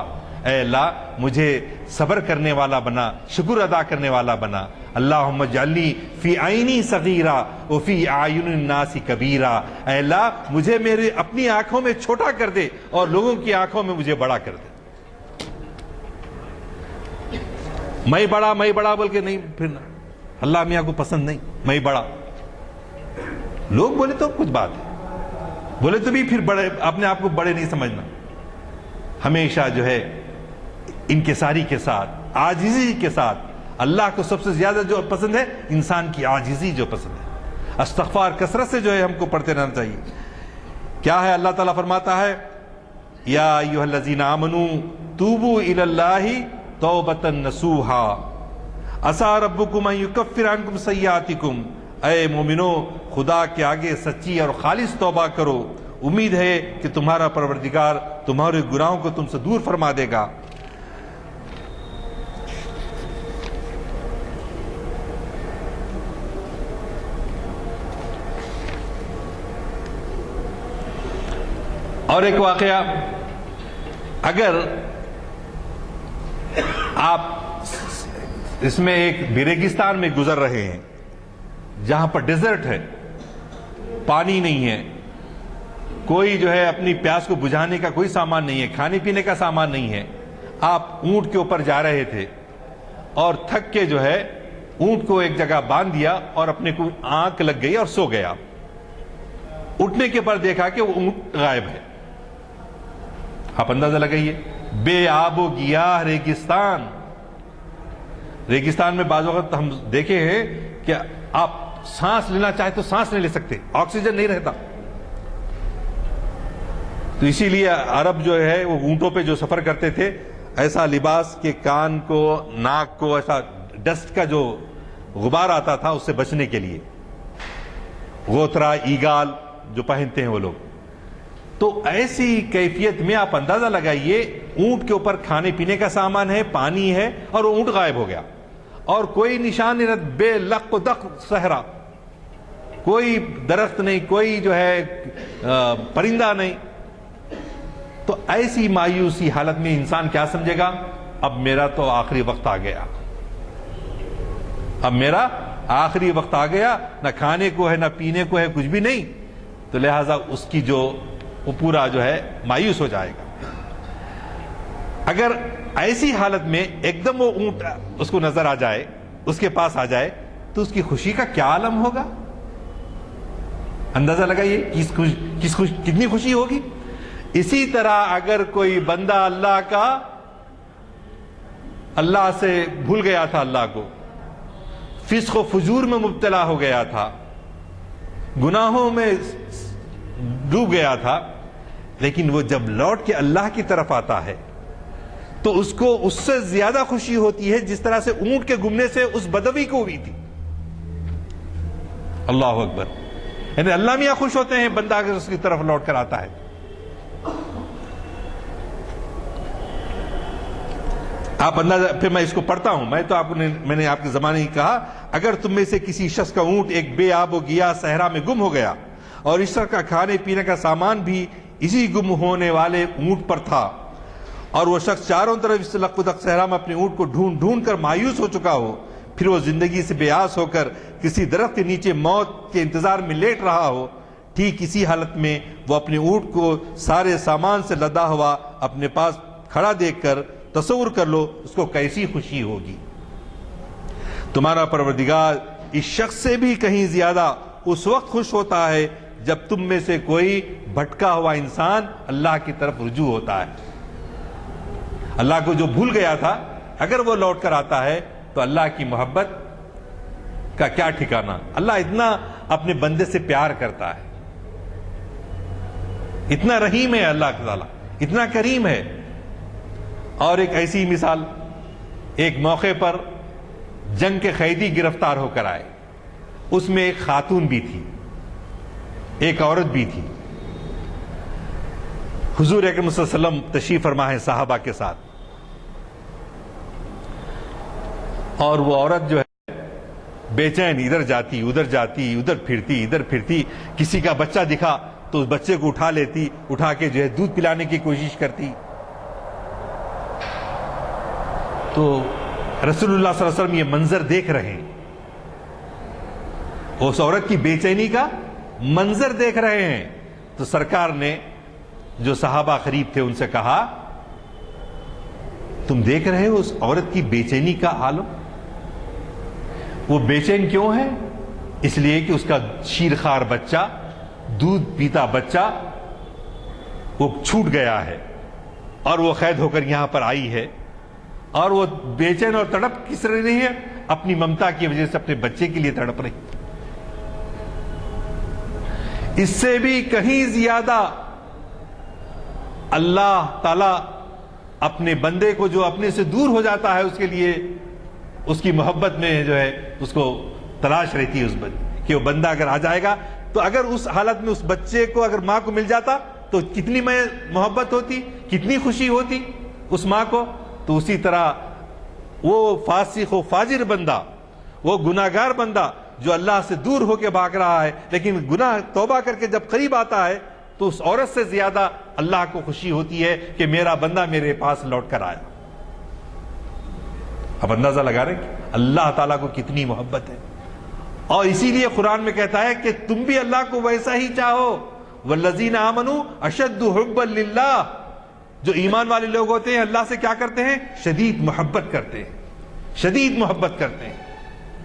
اے اللہ مجھے صبر کرنے والا بنا, شکر ادا کرنے والا بنا. اللہم اجعلنی فی عینی صغیرا وفی اعین الناس کبیرا, اے اللہ مجھے میرے اپنی آنکھوں میں چھوٹا کر دے اور لوگوں کی آنکھوں میں مجھے بڑا کر دے. میں بڑا بول کے نہیں پھرنا, اللہ میاں کو پسند نہیں میں بڑا. لوگ بولے تو کچھ بات ہے, بولے تو بھی پھر بڑے, اپنے آپ کو بڑے نہیں سمجھنا. ہمیشہ جو ہے انکساری کے ساتھ, عاجزی کے ساتھ. اللہ کو سب سے زیادہ جو پسند ہے انسان کی عاجزی جو پسند ہے. استغفار کثرت سے جو ہے ہم کو پڑھتے رہنا چاہیے. کیا ہے اللہ تعالیٰ فرماتا ہے یا ایھا الذین آمنوا توبوا الی اللہ توبۃ نصوحا عسیٰ ربکم ان یکفر عنکم سیئاتکم, اے مومنو خدا کے آگے سچی اور خالص توبہ کرو, امید ہے کہ تمہارا پروردگار تمہارے گناہوں کو تم سے دور فرما دے گا. اور ایک واقعہ, اگر آپ اس میں ایک ریگستان میں گزر رہے ہیں جہاں پر ڈیزرٹ ہے, پانی نہیں ہے, کوئی جو ہے اپنی پیاس کو بجھانے کا کوئی سامان نہیں ہے, کھانے پینے کا سامان نہیں ہے, آپ اونٹ کے اوپر جا رہے تھے اور تھک کے جو ہے اونٹ کو ایک جگہ باندھ دیا اور اپنے کو آنکھ لگ گئی اور سو گیا. اٹھنے کے بعد دیکھا کہ وہ اونٹ غائب ہے. آپ اندازہ لگائیے, بے آب و گیاہ ریگستان. ریگستان میں بعض وقت ہم دیکھے ہیں کہ آپ سانس لینا چاہے تو سانس نہیں لے سکتے, آکسیجن نہیں رہتا. تو اسی لیے عرب جو ہے وہ اونٹوں پہ جو سفر کرتے تھے ایسا لباس کہ کان کو, ناک کو ایسا ڈسٹ کا جو غبار آتا تھا اس سے بچنے کے لیے غوترا, ایگال جو پہنتے ہیں وہ لوگ. تو ایسی کیفیت میں آپ اندازہ لگائیے, اونٹ کے اوپر کھانے پینے کا سامان ہے, پانی ہے, اور وہ اونٹ غائب ہو گیا اور کوئی نشان نہیں, بے لق و دق صحرا, کوئی درخت نہیں, کوئی جو ہے پرندہ نہیں. تو ایسی مایوسی حالت میں انسان کیا سمجھے گا, اب میرا تو آخری وقت آ گیا, اب میرا آخری وقت آ گیا, نہ کھانے کو ہے نہ پینے کو ہے, کچھ بھی نہیں. تو لہذا اس کی جو وہ پورا جو ہے مایوس ہو جائے گا. اگر ایسی حالت میں ایک دم وہ اونٹ اس کو نظر آ جائے, اس کے پاس آ جائے, تو اس کی خوشی کا کیا عالم ہوگا؟ اندازہ لگائیے کتنی خوشی ہوگی۔ اسی طرح اگر کوئی بندہ اللہ سے بھول گیا تھا، اللہ کو، فسق و فجور میں مبتلا ہو گیا تھا، گناہوں میں ڈوب گیا تھا، لیکن وہ جب لوٹ کے اللہ کی طرف آتا ہے تو اس کو اس سے زیادہ خوشی ہوتی ہے جس طرح سے اونٹ کے گمنے سے اس بدوی کو ہوئی تھی۔ اللہ اکبر، یعنی اللہ میاں خوش ہوتے ہیں بندہ اگر اس کی طرف لوٹ کر آتا ہے۔ آپ اندازہ، پھر میں اس کو پڑھتا ہوں، میں نے آپ کے زمانے ہی کہا، اگر تم میں سے کسی شخص کا اونٹ ایک بے آب و گیا صحرا میں گم ہو گیا اور اس طرح کا کھانے پینے کا سامان بھی اسی گم ہونے والے اونٹ پر تھا، اور وہ شخص چاروں طرف اس لق و دق صحرا میں اپنے اونٹ کو ڈھونڈ ڈھونڈ کر مایوس ہو چکا ہو، پھر وہ زندگی سے بے آس ہو کر کسی درخت کے نیچے موت کے انتظار میں لیٹ رہا ہو، ٹھیک اسی حالت میں وہ اپنے اونٹ کو سارے سامان سے لدا ہوا اپنے پاس کھڑا دیکھ کر تصور کر لو اس کو کیسی خوشی ہوگی۔ تمہارا پروردگار اس شخص سے بھی کہیں زیادہ اس وقت خوش ہوتا ہے جب تم میں سے کوئی بھٹکا ہوا انسان اللہ کی طرف رجوع ہوتا ہے۔ اللہ کو جو بھول گیا تھا اگر وہ لوٹ کر آتا ہے تو اللہ کی محبت کا کیا ٹھکانہ۔ اللہ اتنا اپنے بندے سے پیار کرتا ہے، اتنا رحیم ہے اللہ تعالیٰ، اتنا کریم ہے۔ اور ایک ایسی مثال، ایک موقع پر جنگ کے قیدی گرفتار ہو کر آئے، اس میں ایک خاتون بھی تھی، ایک عورت بھی تھی۔ حضور اکرم صلی اللہ علیہ وسلم تشریف فرما ہے صحابہ کے ساتھ، اور وہ عورت جو ہے بے چین ادھر جاتی ادھر پھرتی، کسی کا بچہ دکھا تو اس بچے کو اٹھا لیتی، اٹھا کے جو ہے دودھ پلانے کی کوشش کرتی۔ تو رسول اللہ صلی اللہ علیہ وسلم یہ منظر دیکھ رہے ہیں، اس عورت کی بے چینی کا منظر دیکھ رہے ہیں، تو سرکار نے جو صحابہ قریب تھے ان سے کہا، تم دیکھ رہے ہو اس عورت کی بے چینی کا عالم؟ وہ بے چین کیوں ہے؟ اس لیے کہ اس کا شیرخوار بچہ، دودھ پیتا بچہ وہ چھوٹ گیا ہے، اور وہ قید ہو کر یہاں پر آئی ہے، اور وہ بے چین اور تڑپ کس رہی ہے؟ اپنی ممتا کی وجہ سے اپنے بچے کے لیے تڑپ رہی۔ اس سے بھی کہیں زیادہ اللہ تعالی اپنے بندے کو جو اپنے سے دور ہو جاتا ہے اس کے لیے اس کی محبت میں جو ہے اس کو تلاش رہتی ہے اس بندے کہ وہ بندہ اگر آ جائے گا، تو اگر اس حالت میں اس بچے کو اگر ماں کو مل جاتا تو کتنی محبت ہوتی، کتنی خوشی ہوتی اس ماں کو۔ تو اسی طرح وہ فاسق و فاجر بندہ، وہ گناہگار بندہ جو اللہ سے دور ہو کے بھاگ رہا ہے، لیکن گناہ توبہ کر کے جب قریب آتا ہے تو اس عورت سے زیادہ اللہ کو خوشی ہوتی ہے کہ میرا بندہ میرے پاس لوٹ کر آیا۔ اب اندازہ لگا رہے ہیں اللہ تعالیٰ کو کتنی محبت ہے، اور اسی لیے قرآن میں کہتا ہے کہ تم بھی اللہ کو ویسا ہی چاہو، والذین آمنوا اشد حبا للہ۔ جو ایمان والے لوگ ہوتے ہیں اللہ سے کیا کرتے ہیں؟ شدید محبت کرتے ہیں، شدید محبت کرتے ہیں۔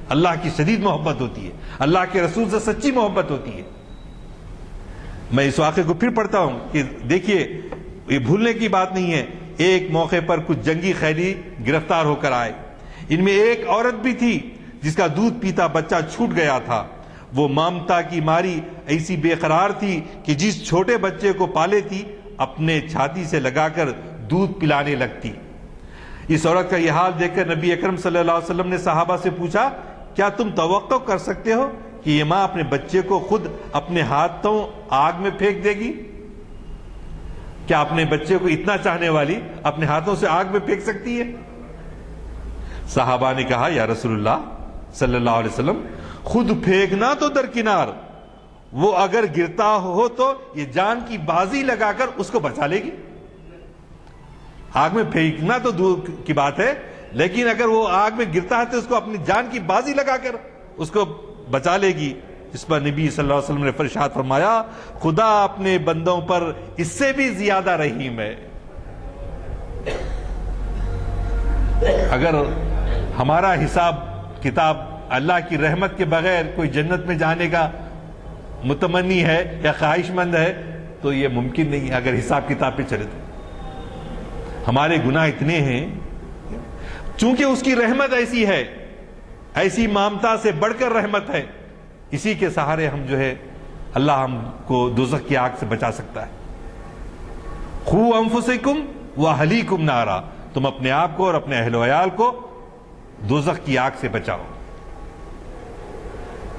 اللہ کی شدید محبت ہوتی ہے، اللہ کے رسول سے سچی محبت ہوتی ہے۔ میں اس واقعے کو پھر پڑھتا ہوں کہ دیکھیے یہ بھولنے کی بات نہیں ہے۔ ایک موقع پر کچھ جنگی قیدی گرفتار ہو کر آئے، ان میں ایک عورت بھی تھی جس کا دودھ پیتا بچہ چھوٹ گیا تھا۔ وہ ممتا کی ماری ایسی بے قرار تھی کہ جس چھوٹے بچے کو پالے تھی اپنے چھاتی سے لگا کر دودھ پلانے لگتی۔ اس عورت کا یہ حال دیکھ کر نبی اکرم صلی اللہ علیہ وسلم نے صحابہ سے پوچھا، کیا تم توقع کر سکتے ہو کہ یہ ماں اپنے بچے کو خود اپنے ہاتھوں آگ میں پھینک دے گی؟ کیا اپنے بچے کو اتنا چاہنے والی اپنے ہاتھوں سے آگ میں پھینک سکتی ہے؟ صحابہ نے کہا، یا رسول اللہ صلی اللہ علیہ وسلم، خود پھینکنا تو درکنار، وہ اگر گرتا ہو تو یہ جان کی بازی لگا کر اس کو بچا لے گی۔ آگ میں پھینکنا تو دور کی بات ہے، لیکن اگر وہ آگ میں گرتا ہے تو اس کو اپنی جان کی بازی لگا کر اس کو بچا لے گی۔ اس پر نبی صلی اللہ علیہ وسلم نے ارشاد فرمایا، خدا اپنے بندوں پر اس سے بھی زیادہ رحیم ہے۔ اگر ہمارا حساب کتاب اللہ کی رحمت کے بغیر کوئی جنت میں جانے کا متمنی ہے یا خواہش مند ہے تو یہ ممکن نہیں ہے اگر حساب کتاب پہ چلے تو. ہمارے گناہ اتنے ہیں، چونکہ اس کی رحمت ایسی ہے، ایسی مامتا سے بڑھ کر رحمت ہے، اسی کے سہارے ہم جو ہے اللہ ہم کو دوزخ کی آگ سے بچا سکتا ہے. خو انفسکم واہلیکم نارا، تم اپنے آپ کو اور اپنے اہل و عیال کو دوزخ کی آگ سے بچاؤ.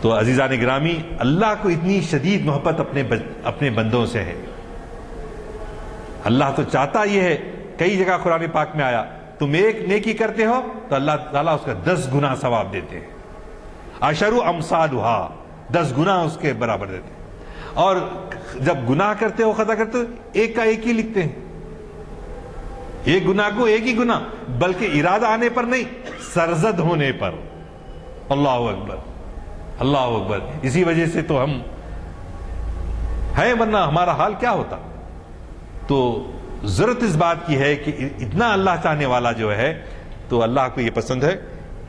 تو عزیزان گرامی، اللہ کو اتنی شدید محبت اپنے بندوں سے ہے. اللہ تو چاہتا یہ ہے، کئی جگہ قرآن پاک میں آیا تم ایک نیکی کرتے ہو تو اللہ تعالیٰ اس کا 10 گنا ثواب دیتے ہیں. عشر امثالھا، 10 گنا اس کے برابر دیتے ہیں. اور جب گناہ کرتے ہو، خطا کرتے ہو، ایک کا ایک ہی لکھتے ہیں. ایک گناہ کو ایک ہی گناہ، بلکہ ارادہ آنے پر نہیں، سرزد ہونے پر. اللہ اکبر، اللہ اکبر. اسی وجہ سے تو ہم ہیں، ورنہ ہمارا حال کیا ہوتا. تو ضرورت اس بات کی ہے کہ اتنا اللہ چاہنے والا جو ہے، تو اللہ کو یہ پسند ہے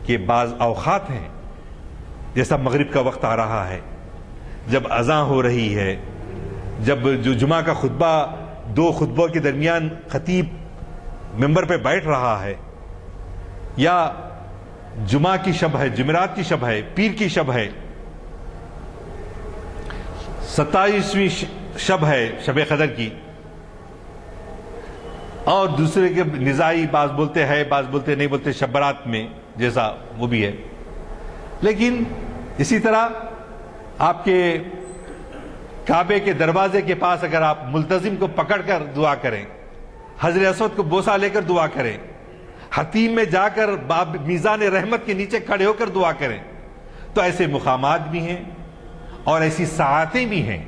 کہ بعض اوقات ہیں، جیسا مغرب کا وقت آ رہا ہے، جب اذان ہو رہی ہے، جب جو جمعہ کا خطبہ 2 خطبوں کے درمیان خطیب ممبر پہ بیٹھ رہا ہے، یا جمعہ کی شب ہے، جمعرات کی شب ہے، پیر کی شب ہے، 27ویں شب ہے شب قدر کی، اور دوسرے کے نزائی بعض بولتے ہیں، بعض بولتے نہیں بولتے، شب برات میں جیسا وہ بھی ہے. لیکن اسی طرح آپ کے کعبے کے دروازے کے پاس اگر آپ ملتزم کو پکڑ کر دعا کریں، حجر اسود کو بوسہ لے کر دعا کریں، حتیم میں جا کر میزان رحمت کے نیچے کھڑے ہو کر دعا کریں، تو ایسے مقامات بھی ہیں اور ایسی ساعتیں بھی ہیں،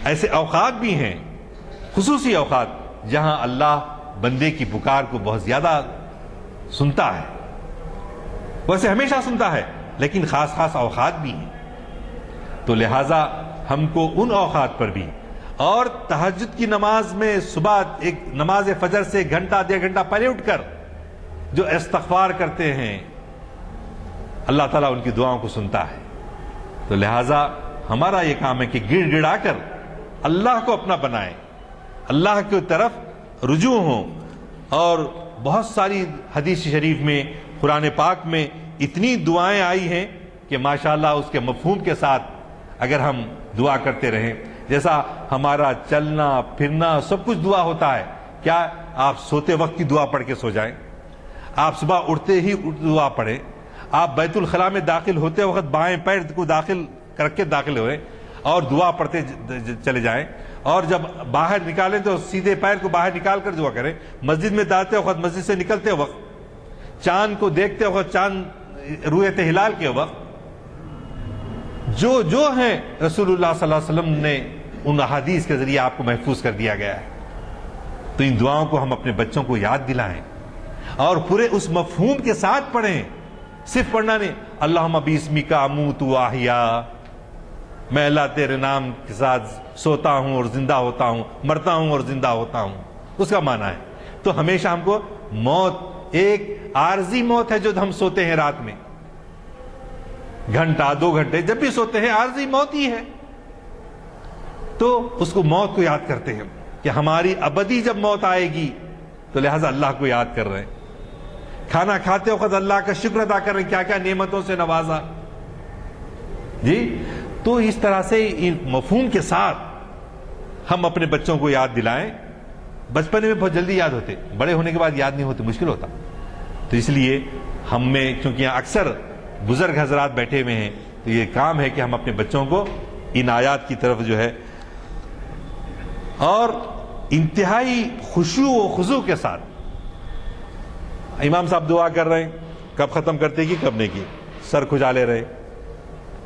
ایسے اوقات بھی ہیں، خصوصی اوقات جہاں اللہ بندے کی پکار کو بہت زیادہ سنتا ہے. ویسے ہمیشہ سنتا ہے، لیکن خاص خاص اوقات بھی ہیں. تو لہٰذا ہم کو ان اوقات پر بھی، اور تہجد کی نماز میں صبح ایک نماز فجر سے گھنٹہ 1.5 گھنٹہ پہلے اٹھ کر جو استغفار کرتے ہیں، اللہ تعالیٰ ان کی دعاؤں کو سنتا ہے. تو لہٰذا ہمارا یہ کام ہے کہ گڑ گڑا کر اللہ کو اپنا بنائیں، اللہ کی طرف رجوع ہوں. اور بہت ساری حدیث شریف میں، قرآن پاک میں اتنی دعائیں آئی ہیں کہ ماشاءاللہ اس کے مفہوم کے ساتھ اگر ہم دعا کرتے رہیں، جیسا ہمارا چلنا پھرنا سب کچھ دعا ہوتا ہے. کیا آپ سوتے وقت کی دعا پڑھ کے سو جائیں، آپ صبح اٹھتے ہی دعا پڑھیں، آپ بیت الخلاء میں داخل ہوتے وقت بائیں پیر کو داخل کر کے داخل ہوئے اور دعا پڑھتے چلے جائیں، اور جب باہر نکالیں تو سیدھے پیر کو باہر نکال کر دعا کریں. مسجد میں جاتے وقت، مسجد سے نکلتے وقت، چاند کو دیکھتے وقت، چاند رویت ہلال کے وقت، جو ہیں رسول اللہ صلی اللہ علیہ وسلم نے ان احادیث کے ذریعے آپ کو محفوظ کر دیا گیا ہے. تو ان دعاؤں کو ہم اپنے بچوں کو یاد دلائیں اور پورے اس مفہوم کے ساتھ پڑھیں. صرف پڑھنا نہیں، اللہم باسمک اموت واحیا، میں اللہ تیرے نام کے ساتھ سوتا ہوں اور زندہ ہوتا ہوں، مرتا ہوں اور زندہ ہوتا ہوں، اس کا معنی ہے. تو ہمیشہ ہم کو موت ایک عارضی موت ہے جو ہم سوتے ہیں رات میں، گھنٹہ 2 گھنٹے جب بھی سوتے ہیں، عارضی موت ہی ہے. تو اس کو موت کو یاد کرتے ہیں کہ ہماری ابدی جب موت آئے گی، تو لہٰذا اللہ کو یاد کر رہے ہیں. کھانا کھاتے وقت اللہ کا شکر ادا کر رہے ہیں، کیا کیا نعمتوں سے نوازا جی. تو اس طرح سے مفہوم کے ساتھ ہم اپنے بچوں کو یاد دلائیں. بچپنے میں بہت جلدی یاد ہوتے، بڑے ہونے کے بعد یاد نہیں ہوتے، مشکل ہوتا. تو اس لیے ہم میں، چونکہ یہاں اکثر بزرگ حضرات بیٹھے ہوئے ہیں، تو یہ کام ہے کہ ہم اپنے بچوں کو ان آیات کی طرف جو ہے، اور انتہائی خشوع و خضوع کے ساتھ. امام صاحب دعا کر رہے ہیں، کب ختم کرتے کی کب نہیں کی، سر کھجالے رہے،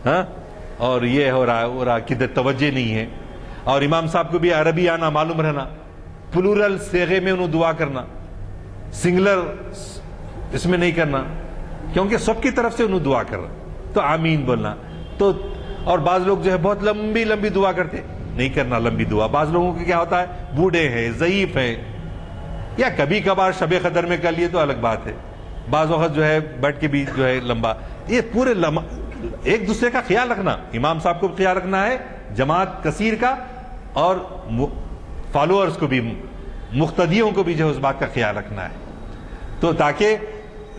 ہاں، اور یہ ہو رہا کدھر توجہ نہیں ہے. اور امام صاحب کو بھی عربی آنا معلوم رہنا، پلورل صیغے میں انہوں دعا کرنا، سنگلر اس میں نہیں کرنا، کیونکہ سب کی طرف سے انہوں دعا کر رہا، تو آمین بولنا. تو اور بعض لوگ جو ہے بہت لمبی لمبی دعا کرتے، نہیں کرنا لمبی دعا. بعض لوگوں کو کیا ہوتا ہے، بوڑھے ہیں، ضعیف ہیں، یا کبھی کبھار شب قدر میں کر لیے تو الگ بات ہے، بعض وقت جو ہے بیٹھ کے بھی جو ہے لمبا. یہ پورے ایک دوسرے کا خیال رکھنا, امام صاحب کو بھی خیال رکھنا ہے, جماعت کثیر کا, اور فالوورز کو بھی, مقتدیوں کو بھی جو ہے اس بات کا خیال رکھنا ہے, تو تاکہ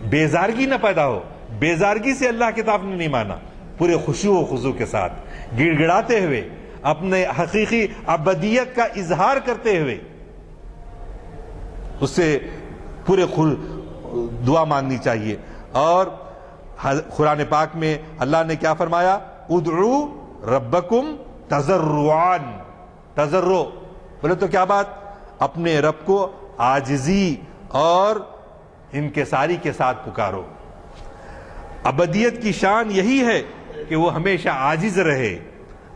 بیزارگی نہ پیدا ہو. بیزارگی سے اللہ کتاب نے نہیں مانا, پورے خشوع و خضوع کے ساتھ گڑ گڑاتے ہوئے اپنے حقیقی ابدیت کا اظہار کرتے ہوئے اس سے پورے دعا مانگنی چاہیے. اور قرآن پاک میں اللہ نے کیا فرمایا؟ ادعو ربکم تضرعان. تضرع بولے تو کیا بات؟ اپنے رب کو عاجزی اور انکساری کے ساتھ پکارو. ابدیت کی شان یہی ہے کہ وہ ہمیشہ عاجز رہے,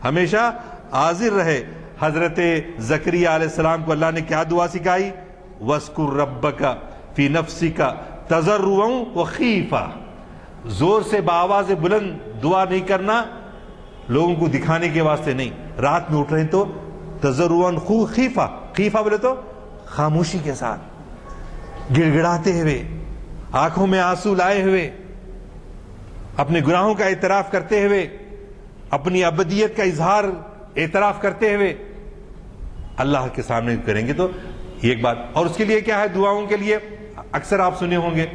ہمیشہ حاضر رہے. حضرت زکریا علیہ السلام کو اللہ نے کیا دعا سکھائی؟ وَاذْكُرْ رَبَّكَ فِي نَفْسِكَ تَضَرُّعًا وَخِيفًا. زور سے بآواز بلند دعا نہیں کرنا, لوگوں کو دکھانے کے واسطے نہیں. رات میں اٹھ رہے تو تضرعاً خیفہ, خیفہ بولے تو خاموشی کے ساتھ, گڑ گڑاتے ہوئے, آنکھوں میں آنسو لائے ہوئے, اپنے گناہوں کا اعتراف کرتے ہوئے, اپنی ابدیت کا اظہار اعتراف کرتے ہوئے اللہ کے سامنے کریں گے تو ایک بات. اور اس کے لیے کیا ہے دعاؤں کے لیے؟ اکثر آپ سنے ہوں گے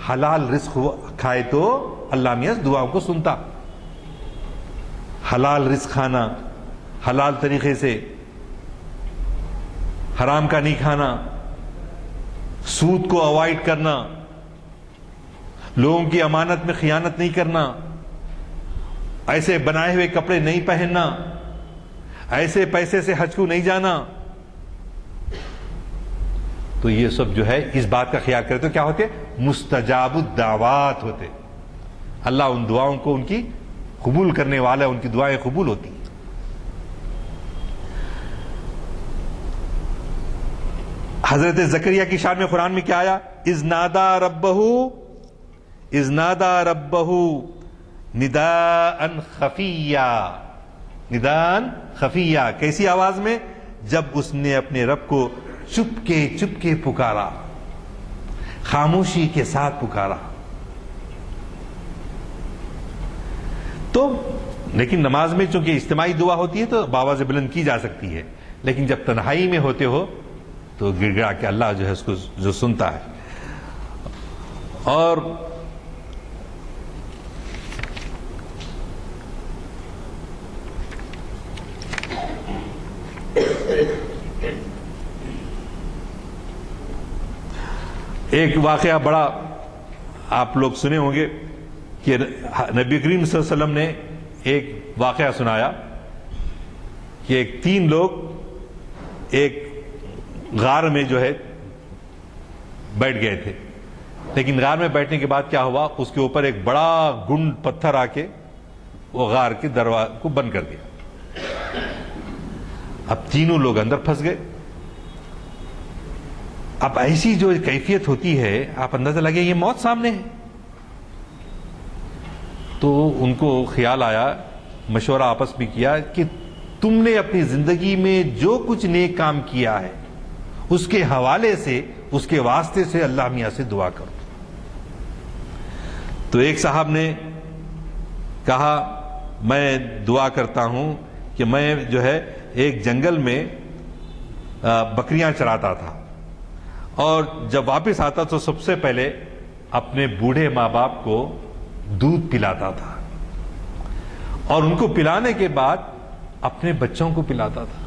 حلال رزق کھائے تو اللہ میاں دعاؤں کو سنتا. حلال رزق کھانا, حلال طریقے سے, حرام کا نہیں کھانا, سود کو اوائڈ کرنا, لوگوں کی امانت میں خیانت نہیں کرنا, ایسے بنائے ہوئے کپڑے نہیں پہننا, ایسے پیسے سے حج کو نہیں جانا. تو یہ سب جو ہے اس بات کا خیال کرے تو کیا ہوتے؟ مستجاب الدعوات ہوتے. اللہ ان دعاؤں کو ان کی قبول کرنے والا ہے, ان کی دعائیں قبول ہوتی. حضرت زکریا کی شان میں قرآن میں کیا آیا؟ اذ نادا ربہ نداء خفیا. نداء خفیا کیسی آواز میں؟ جب اس نے اپنے رب کو چپ کے پکارا, خاموشی کے ساتھ پکارا. تو لیکن نماز میں چونکہ اجتماعی دعا ہوتی ہے تو بآواز بلند کی جا سکتی ہے, لیکن جب تنہائی میں ہوتے ہو تو گڑ گڑا کے اللہ جو ہے اس کو جو سنتا ہے. اور ایک واقعہ بڑا آپ لوگ سنے ہوں گے کہ نبی کریم صلی اللہ علیہ وسلم نے ایک واقعہ سنایا کہ 3 لوگ ایک غار میں جو ہے بیٹھ گئے تھے, لیکن غار میں بیٹھنے کے بعد کیا ہوا, اس کے اوپر ایک بڑا گنڈ پتھر آ کے وہ غار کے دروازے کو بند کر دیا. اب تینوں لوگ اندر پھنس گئے. اب ایسی جو کیفیت ہوتی ہے آپ اندازہ لگے یہ موت سامنے ہے. تو ان کو خیال آیا, مشورہ آپس میں کیا کہ تم نے اپنی زندگی میں جو کچھ نیک کام کیا ہے اس کے حوالے سے, اس کے واسطے سے اللہ میاں سے دعا کرو. تو ایک صاحب نے کہا میں دعا کرتا ہوں کہ میں جو ہے ایک جنگل میں بکریاں چراتا تھا, اور جب واپس آتا تو سب سے پہلے اپنے بوڑھے ماں باپ کو دودھ پلاتا تھا, اور ان کو پلانے کے بعد اپنے بچوں کو پلاتا تھا.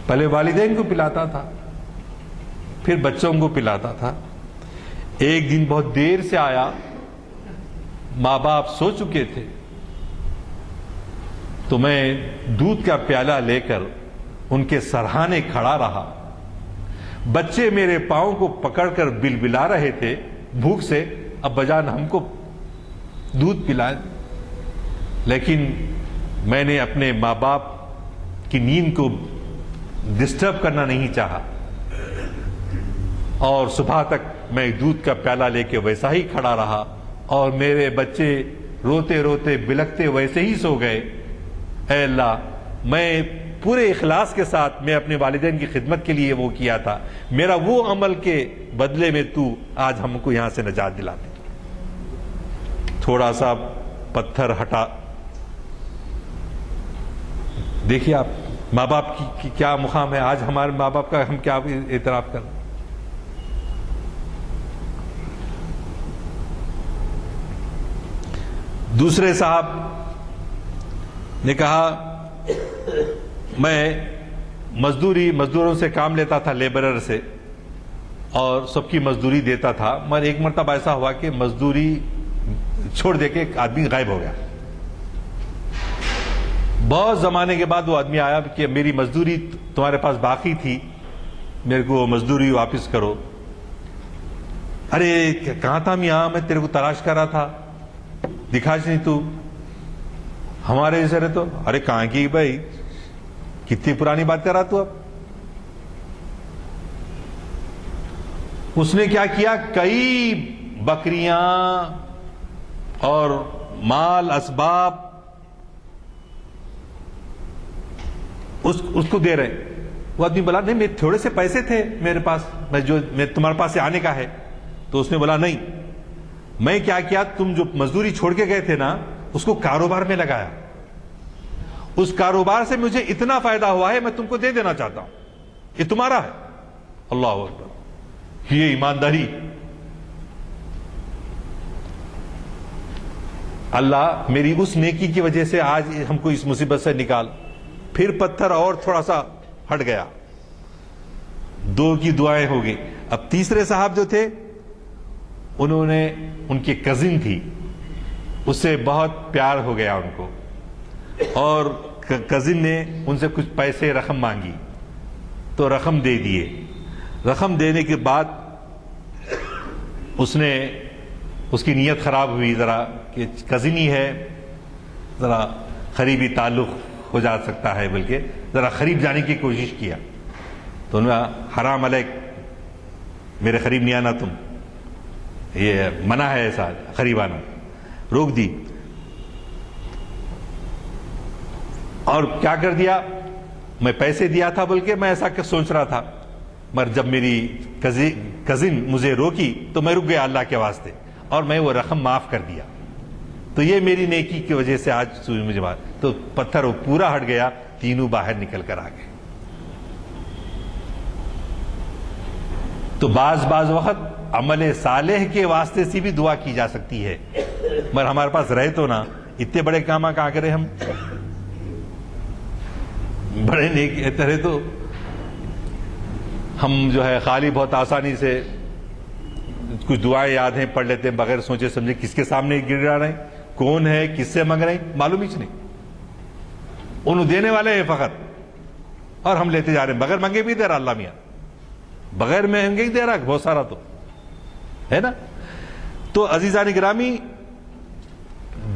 پہلے والدین کو پلاتا تھا, پھر بچوں کو پلاتا تھا. ایک دن بہت دیر سے آیا, ماں باپ سو چکے تھے, تو میں دودھ کا پیالہ لے کر ان کے سرہانے کھڑا رہا. بچے میرے پاؤں کو پکڑ کر بلبلا رہے تھے بھوک سے, ابا جان ہم کو دودھ پلائیں. لیکن میں نے اپنے ماں باپ کی نیند کو ڈسٹرب کرنا نہیں چاہا, اور صبح تک میں دودھ کا پیالہ لے کے ویسا ہی کھڑا رہا, اور میرے بچے روتے روتے بلکتے ویسے ہی سو گئے. اے اللہ, میں پورے اخلاص کے ساتھ میں اپنے والدین کی خدمت کے لیے وہ کیا تھا، میرا وہ عمل کے بدلے میں تو آج ہم کو یہاں سے نجات دلا دے۔ تھوڑا سا پتھر ہٹا۔ دیکھیے آپ ماں باپ کی کیا مقام ہے، آج ہمارے ماں باپ کا ہم کیا اعتراف کر رہے ہیں۔ دوسرے صاحب نے کہا میں مزدوروں سے کام لیتا تھا، لیبرر سے، اور سب کی مزدوری دیتا تھا، مگر ایک مرتبہ ایسا ہوا کہ مزدوری چھوڑ دے کے ایک آدمی غائب ہو گیا۔ بہت زمانے کے بعد وہ آدمی آیا کہ میری مزدوری تمہارے پاس باقی تھی، میرے کو مزدوری واپس کرو۔ ارے کہاں تھا میاں، میں تیرے کو تلاش کر رہا تھا، دکھاش نہیں تو ہمارے جیسے رہے تو۔ ارے کہاں کی بھائی، کتنی پرانی بات کر رہا تو اب۔ اس نے کیا کیا، کئی بکریاں اور مال اسباب اس کو دے رہے۔ وہ آدمی بولا نہیں، میرے تھوڑے سے پیسے تھے میرے پاس، میں تمہارے پاس سے آنے کا ہے۔ تو اس نے بولا نہیں، میں کیا تم جو مزدوری چھوڑ کے گئے تھے نا، اس کو کاروبار میں لگایا، اس کاروبار سے مجھے اتنا فائدہ ہوا ہے، میں تم کو دے دینا چاہتا ہوں، یہ تمہارا ہے۔ اللہ اکبر، یہ ایمانداری۔ اللہ میری اس نیکی کی وجہ سے آج ہم کو اس مصیبت سے نکال۔ پھر پتھر اور تھوڑا سا ہٹ گیا، دو کی دعائیں ہو گئی۔ اب تیسرے صاحب جو تھے، انہوں نے، ان کی کزن تھی، اس سے بہت پیار ہو گیا ان کو، اور کزن نے ان سے کچھ پیسے رقم مانگی تو رقم دے دیے۔ رقم دینے کے بعد اس کی نیت خراب ہوئی ذرا، کہ کزن ہی ہے، ذرا قریبی تعلق ہو جا سکتا ہے، بلکہ ذرا قریب جانے کی کوشش کیا۔ تو انہوں نے حرام علیک، میرے قریب نہیں آنا، تم، یہ منع ہے ایسا قریب آنا، روک دی۔ اور کیا کر دیا، میں پیسے دیا تھا بلکہ میں ایسا سوچ رہا تھا، مگر جب میری کزن مجھے روکی تو میں رک گیا اللہ کے واسطے، اور میں وہ رقم معاف کر دیا۔ تو یہ میری نیکی کی وجہ سے آج مجھے بات، تو پتھر وہ پورا ہٹ گیا، تینوں باہر نکل کر آ گئے۔ تو بعض وقت عمل صالح کے واسطے سے بھی دعا کی جا سکتی ہے، مگر ہمارے پاس رہے تو نا، اتنے بڑے کام کہاں کریں ہم، بڑے نیک رہے تو ہم جو ہے خالی بہت آسانی سے کچھ دعائیں یاد ہیں پڑھ لیتے ہیں بغیر سوچے سمجھے کس کے سامنے گر رہے ہیں، کون ہے، کس سے مانگ رہے ہیں، معلوم ہی نہیں۔ انہوں دینے والے ہیں فقط، اور ہم لیتے جا رہے ہیں، بغیر مانگے بھی دے رہا اللہ میاں، بغیر مانگے ہی دے رہا بہت سارا، تو ہے نا۔ تو عزیزان گرامی،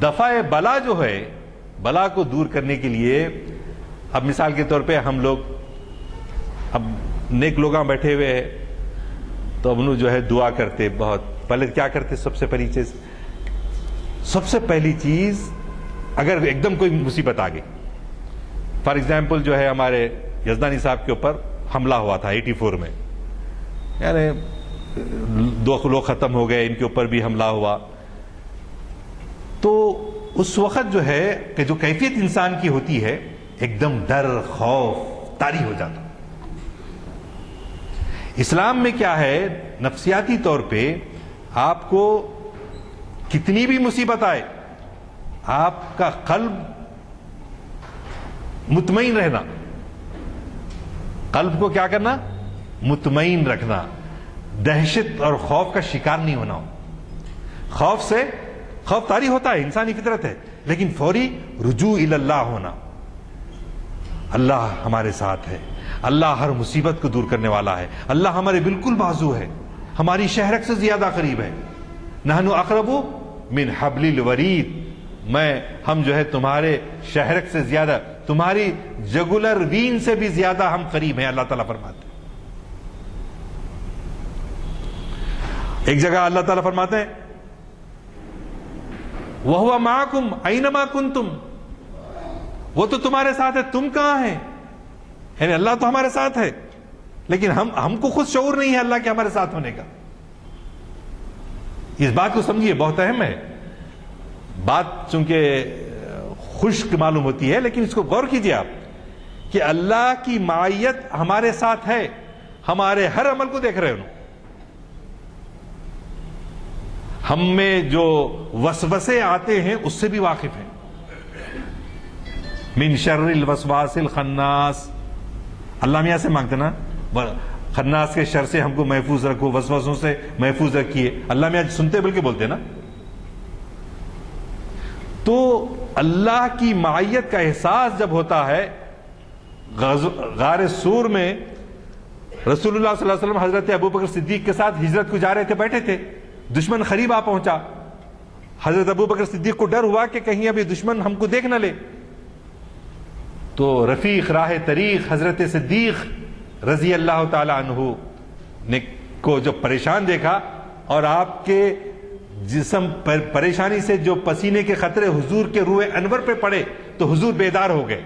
دفع بلا جو ہے، بلا کو دور کرنے کے لیے، اب مثال کے طور پہ ہم لوگ اب نیک لوگ بیٹھے ہوئے ہیں، تو اب انہوں جو ہے دعا کرتے، بہت پہلے کیا کرتے، سب سے پہلی چیز اگر ایک دم کوئی مصیبت آ گئی، فار ایگزامپل جو ہے ہمارے یزدانی صاحب کے اوپر حملہ ہوا تھا 84 میں، یعنی 2 لوگ ختم ہو گئے، ان کے اوپر بھی حملہ ہوا، تو اس وقت جو ہے کہ جو کیفیت انسان کی ہوتی ہے، ایک دم ڈر، خوف طاری ہو جاتا۔ اسلام میں کیا ہے، نفسیاتی طور پہ آپ کو کتنی بھی مصیبت آئے، آپ کا قلب مطمئن رہنا، قلب کو کیا کرنا، مطمئن رکھنا، دہشت اور خوف کا شکار نہیں ہونا۔ خوف طاری ہوتا ہے، انسانی فطرت ہے، لیکن فوری رجوع الی اللہ ہونا، اللہ ہمارے ساتھ ہے، اللہ ہر مصیبت کو دور کرنے والا ہے، اللہ ہمارے بالکل بازو ہے، ہماری شہرک سے زیادہ قریب ہے، نحن اقرب من حبل الورید، ہم جو ہے تمہارے شہرک سے زیادہ، تمہاری جگولر وین سے بھی زیادہ ہم قریب ہیں، اللہ تعالیٰ فرماتے ہیں۔ ایک جگہ اللہ تعالیٰ فرماتے ہیں وَهُوَ مَعَكُمْ أَيْنَمَا كُنْتُمْ، وہ تو تمہارے ساتھ ہے، تم کہاں ہیں؟ یعنی اللہ تو ہمارے ساتھ ہے، لیکن ہم کو خود شعور نہیں ہے اللہ کے ہمارے ساتھ ہونے کا. اس بات کو سمجھیے، بہت اہم ہے. بات چونکہ خشک معلوم ہوتی ہے، لیکن اس کو غور کیجیے آپ کہ اللہ کی معیت ہمارے ساتھ ہے، ہمارے ہر عمل کو دیکھ رہے ہیں. ہم میں جو وسوسے آتے ہیں اس سے بھی واقف ہیں. من شر الوسواس الخناس، اللہ میاں سے مانگتے نا، خناس کے شر سے ہم کو محفوظ رکھو، وسوسوں سے محفوظ رکھیے. اللہ میاں سنتے بلکہ بولتے نا. تو اللہ کی معیت کا احساس جب ہوتا ہے، غار سور میں رسول اللہ صلی اللہ علیہ وسلم حضرت ابوبکر صدیق کے ساتھ ہجرت کو جا رہے تھے، بیٹھے تھے، دشمن قریب آ پہنچا. حضرت ابوبکر صدیق کو ڈر ہوا کہ کہیں ابھی دشمن ہم کو دیکھ نہ لے. تو رفیق راہ طریق حضرت صدیق رضی اللہ تعالی عنہ نے کو جب پریشان دیکھا اور آپ کے جسم پر پریشانی سے جو پسینے کے قطرے حضور کے روح انور پہ پڑے تو حضور بیدار ہو گئے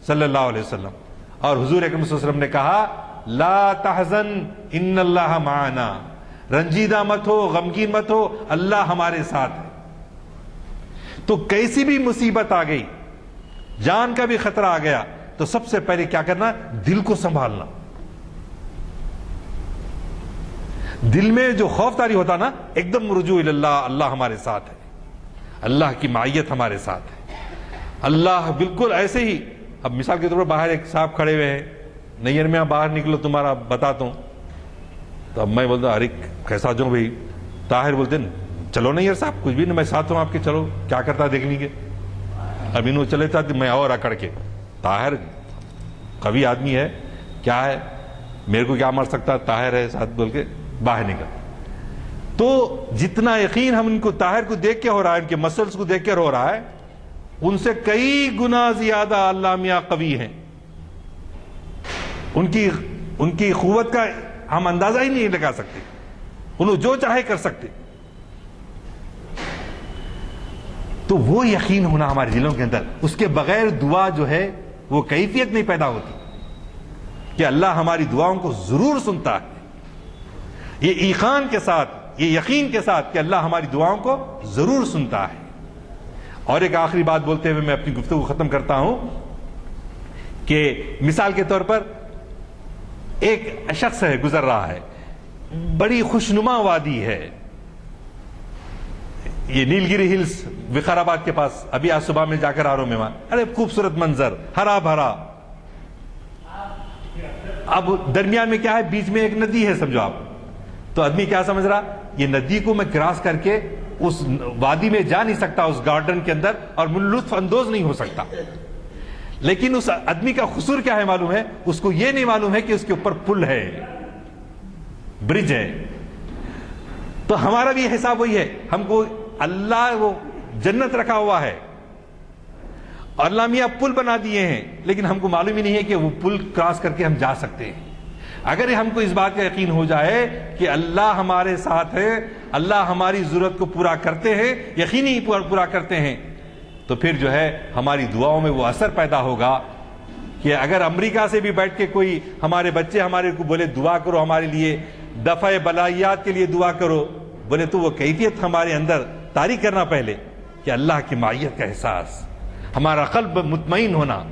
صلی اللہ علیہ وسلم. اور حضور اکرم صلی اللہ علیہ وسلم نے کہا لا تحزن ان اللہ معنا، رنجیدہ مت ہو، غمگین مت ہو، اللہ ہمارے ساتھ ہے. تو کیسی بھی مصیبت آ گئی، جان کا بھی خطرہ آ گیا، تو سب سے پہلے کیا کرنا؟ دل کو سنبھالنا. دل میں جو خوف طاری ہوتا نا، ایک دم رجوع اللہ، اللہ ہمارے ساتھ ہے، اللہ کی معیت ہمارے ساتھ ہے. اللہ بالکل ایسے ہی. اب مثال کے طور پر باہر ایک صاحب کھڑے ہوئے ہیں، نیر میں باہر نکلو تمہارا بتاتا ہوں. تو اب میں بولتا ارے کیسا جو بھائی، طاہر بولتے چلو نیر صاحب کچھ بھی نہیں، میں ساتھ ہوں آپ کے، چلو کیا کرتا دیکھنے کے. اب انہوں چلے تھا میں اور اکڑ کے، طاہر قوی آدمی ہے، کیا ہے میرے کو کیا مار سکتا، طاہر ہے ساتھ، بول کے باہر نکل. تو جتنا یقین ہم ان کو طاہر کو دیکھ کے ہو رہا ہے، ان کے مسلس کو دیکھ کے ہو رہا ہے، ان سے کئی گنا زیادہ اللہ میاں قوی ہیں. ان کی قوت کا ہم اندازہ ہی نہیں لگا سکتے، انہوں جو چاہے کر سکتے. تو وہ یقین ہونا ہمارے دلوں کے اندر، اس کے بغیر دعا جو ہے وہ کیفیت نہیں پیدا ہوتی کہ اللہ ہماری دعاؤں کو ضرور سنتا ہے. یہ ایقان کے ساتھ، یہ یقین کے ساتھ کہ اللہ ہماری دعاؤں کو ضرور سنتا ہے. اور ایک آخری بات بولتے ہوئے میں اپنی گفتگو ختم کرتا ہوں کہ مثال کے طور پر ایک شخص ہے، گزر رہا ہے، بڑی خوشنما وادی ہے، یہ نیل گری ہلز وقار آباد کے پاس. ابھی آج صبح میں جا کر آ رہا ہوں میں وہاں، ارے خوبصورت منظر، ہرا بھرا. اب درمیان میں کیا ہے؟ بیچ میں ایک ندی ہے سمجھو آپ. تو آدمی کیا سمجھ رہا، یہ ندی کو میں کراس کر کے اس وادی میں جا نہیں سکتا، اس گارڈن کے اندر، اور میں لطف اندوز نہیں ہو سکتا. لیکن اس آدمی کا قصور کیا ہے معلوم ہے؟ اس کو یہ نہیں معلوم ہے کہ اس کے اوپر پل ہے، برج ہے. تو ہمارا بھی حساب وہی ہے، ہم کو اللہ وہ جنت رکھا ہوا ہے، اللہ میاں پل بنا دیے ہیں، لیکن ہم کو معلوم ہی نہیں ہے کہ وہ پل کراس کر کے ہم جا سکتے ہیں. اگر ہم کو اس بات کا یقین ہو جائے کہ اللہ ہمارے ساتھ ہے، اللہ ہماری ضرورت کو پورا کرتے ہیں، یقینی پورا کرتے ہیں، تو پھر جو ہے ہماری دعاؤں میں وہ اثر پیدا ہوگا کہ اگر امریکہ سے بھی بیٹھ کے کوئی ہمارے بچے ہمارے کو بولے دعا کرو ہمارے لیے، دفع بلائیات کے لیے دعا کرو، بولے تو وہ کیفیت ہمارے اندر طاری کرنا پہلے کہ اللہ کی معیت کا احساس، ہمارا قلب مطمئن ہونا.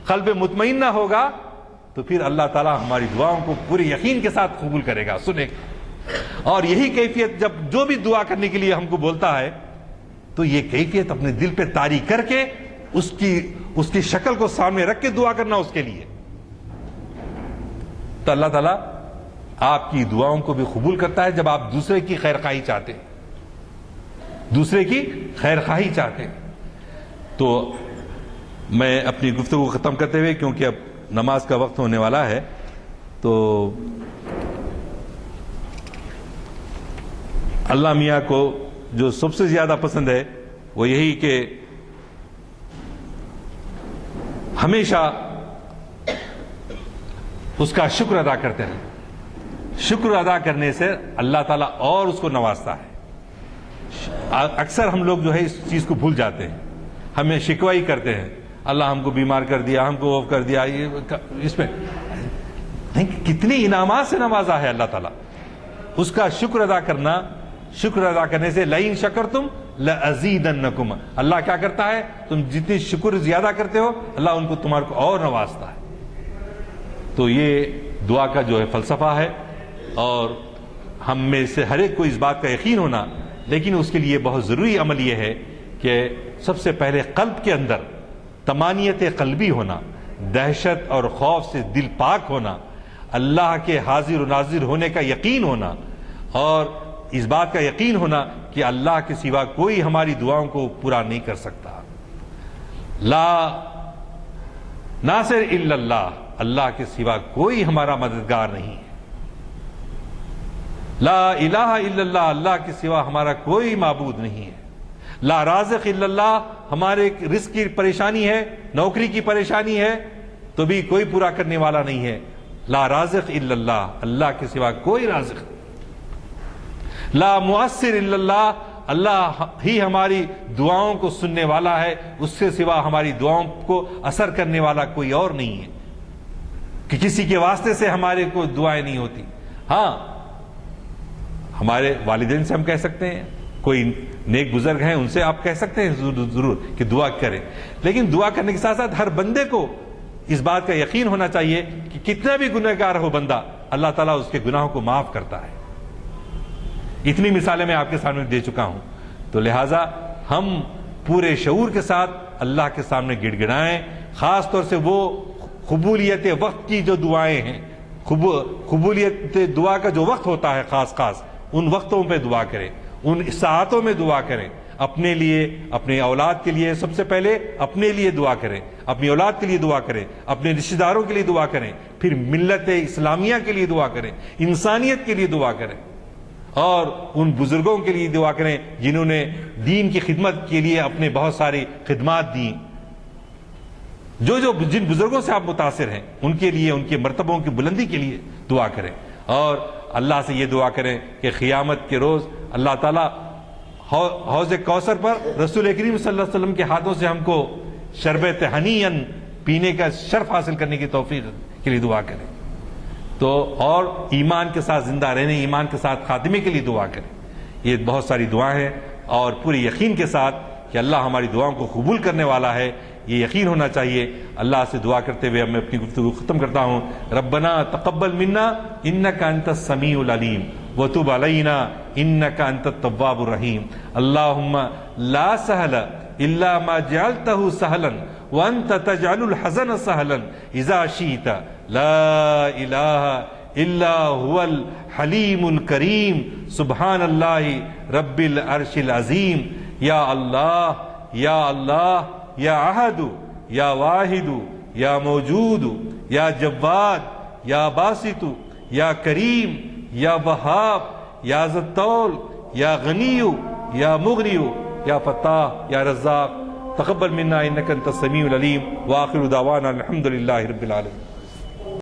قلب مطمئن نہ ہوگا تو پھر اللہ تعالیٰ ہماری دعاؤں کو پورے یقین کے ساتھ قبول کرے گا، سنے. اور یہی کیفیت جب جو بھی دعا کرنے کے لیے ہم کو بولتا ہے تو یہ کیفیت اپنے دل پہ طاری کر کے اس کی شکل کو سامنے رکھ کے دعا کرنا اس کے لیے، تو اللہ تعالیٰ آپ کی دعاؤں کو بھی قبول کرتا ہے. جب آپ دوسرے کی خیر خواہی چاہتے ہیں، دوسرے کی خیر خواہی چاہتے ہیں. تو میں اپنی گفتگو ختم کرتے ہوئے، کیونکہ اب نماز کا وقت ہونے والا ہے، تو اللہ میاں کو جو سب سے زیادہ پسند ہے وہ یہی کہ ہمیشہ اس کا شکر ادا کرتے ہیں. شکر ادا کرنے سے اللہ تعالیٰ اور اس کو نوازتا ہے. اکثر ہم لوگ جو ہے اس چیز کو بھول جاتے ہیں، ہمیں شکوہ ہی کرتے ہیں، اللہ ہم کو بیمار کر دیا، ہم کو وہ کر دیا، اس میں کتنی انعامات سے نوازا ہے اللہ تعالیٰ. اس کا شکر ادا کرنا، شکر ادا کرنے سے لئن شکرتم لازیدنکم، اللہ کیا کرتا ہے، تم جتنی شکر زیادہ کرتے ہو اللہ ان کو تمہارے کو اور نوازتا ہے. تو یہ دعا کا جو ہے فلسفہ ہے، اور ہم میں سے ہر ایک کو اس بات کا یقین ہونا، لیکن اس کے لیے بہت ضروری عمل یہ ہے کہ سب سے پہلے قلب کے اندر طمانیت قلبی ہونا، دہشت اور خوف سے دل پاک ہونا، اللہ کے حاضر و ناظر ہونے کا یقین ہونا، اور اس بات کا یقین ہونا کہ اللہ کے سوا کوئی ہماری دعاؤں کو پورا نہیں کر سکتا. لا ناصر الا اللہ، اللہ کے سوا کوئی ہمارا مددگار نہیں ہے. لا الہ الا اللہ، اللہ کے سوا ہمارا کوئی معبود نہیں ہے. لا رازق الا اللہ، ہمارے رزق کی پریشانی ہے، نوکری کی پریشانی ہے تو بھی کوئی پورا کرنے والا نہیں ہے. لا رازق الا اللہ، اللہ کے سوا کوئی رازق نہیں. لا مؤثر الا اللہ، اللہ ہی ہماری دعاؤں کو سننے والا ہے، اس سے سوا ہماری دعاؤں کو اثر کرنے والا کوئی اور نہیں ہے کہ کسی کے واسطے سے ہمارے کو دعائیں نہیں ہوتی. ہاں ہمارے والدین سے ہم کہہ سکتے ہیں، کوئی نیک بزرگ ہیں ان سے آپ کہہ سکتے ہیں ضرور کہ دعا کریں، لیکن دعا کرنے کے ساتھ ساتھ ہر بندے کو اس بات کا یقین ہونا چاہیے کہ کتنا بھی گنہگار ہو بندہ، اللہ تعالیٰ اس کے گناہوں کو معاف کرتا ہے. اتنی مثالیں میں آپ کے سامنے دے چکا ہوں. تو لہٰذا ہم پورے شعور کے ساتھ اللہ کے سامنے گڑ گڑائیں، خاص طور سے وہ قبولیت وقت کی جو دعائیں ہیں، قبولیت دعا کا جو وقت ہوتا ہے خاص ان وقتوں پہ دعا کریں، ان ساعتوں میں دعا کریں. اپنے لیے، اپنے اولاد کے لیے، سب سے پہلے اپنے لیے دعا کریں، اپنی اولاد کے لیے دعا کریں، اپنے رشتہ داروں کے لیے دعا کریں، پھر ملت اسلامیہ کے لیے دعا کریں، انسانیت کے لیے دعا کریں، اور ان بزرگوں کے لیے دعا کریں جنہوں نے دین کی خدمت کے لیے اپنے بہت ساری خدمات دیں. جن بزرگوں سے آپ متاثر ہیں ان کے لیے، ان کے مرتبوں کی بلندی کے لیے دعا کریں، اور اللہ سے یہ دعا کریں کہ قیامت کے روز اللہ تعالیٰ حوض کوثر پر رسول کریم صلی اللہ علیہ وسلم کے ہاتھوں سے ہم کو شربت ہنیئن پینے کا شرف حاصل کرنے کی توفیق کے لیے دعا کریں. تو اور ایمان کے ساتھ زندہ رہنے، ایمان کے ساتھ خاتمے کے لیے دعا کریں. یہ بہت ساری دعائیں ہیں، اور پورے یقین کے ساتھ کہ اللہ ہماری دعاؤں کو قبول کرنے والا ہے، یہ یقین ہونا چاہیے. اللہ سے دعا کرتے ہوئے میں اپنی گفتگو ختم کرتا ہوں. ربنا تقبل منا انک انت السمیع العلیم وتب علینا انک انت التواب الرحیم. اللہم لا سہل الا ما جعلته سہلا وانت تجعل الحزن سہلا اذا شئت. لا الہ الا هو الحلیم الکریم سبحان اللہ رب العرش العظیم. یا اللہ، یا اللہ، یا احد، یا واحد، یا موجود، یا جواد، یا باسط، یا کریم، یا وہاب، یا ذی الطول، یا غنی، یا مغنی، یا فتاح، یا رزاق. تقبل منا انک انت السمیع العلیم. وآخر دعوانا الحمد للہ رب العالمین.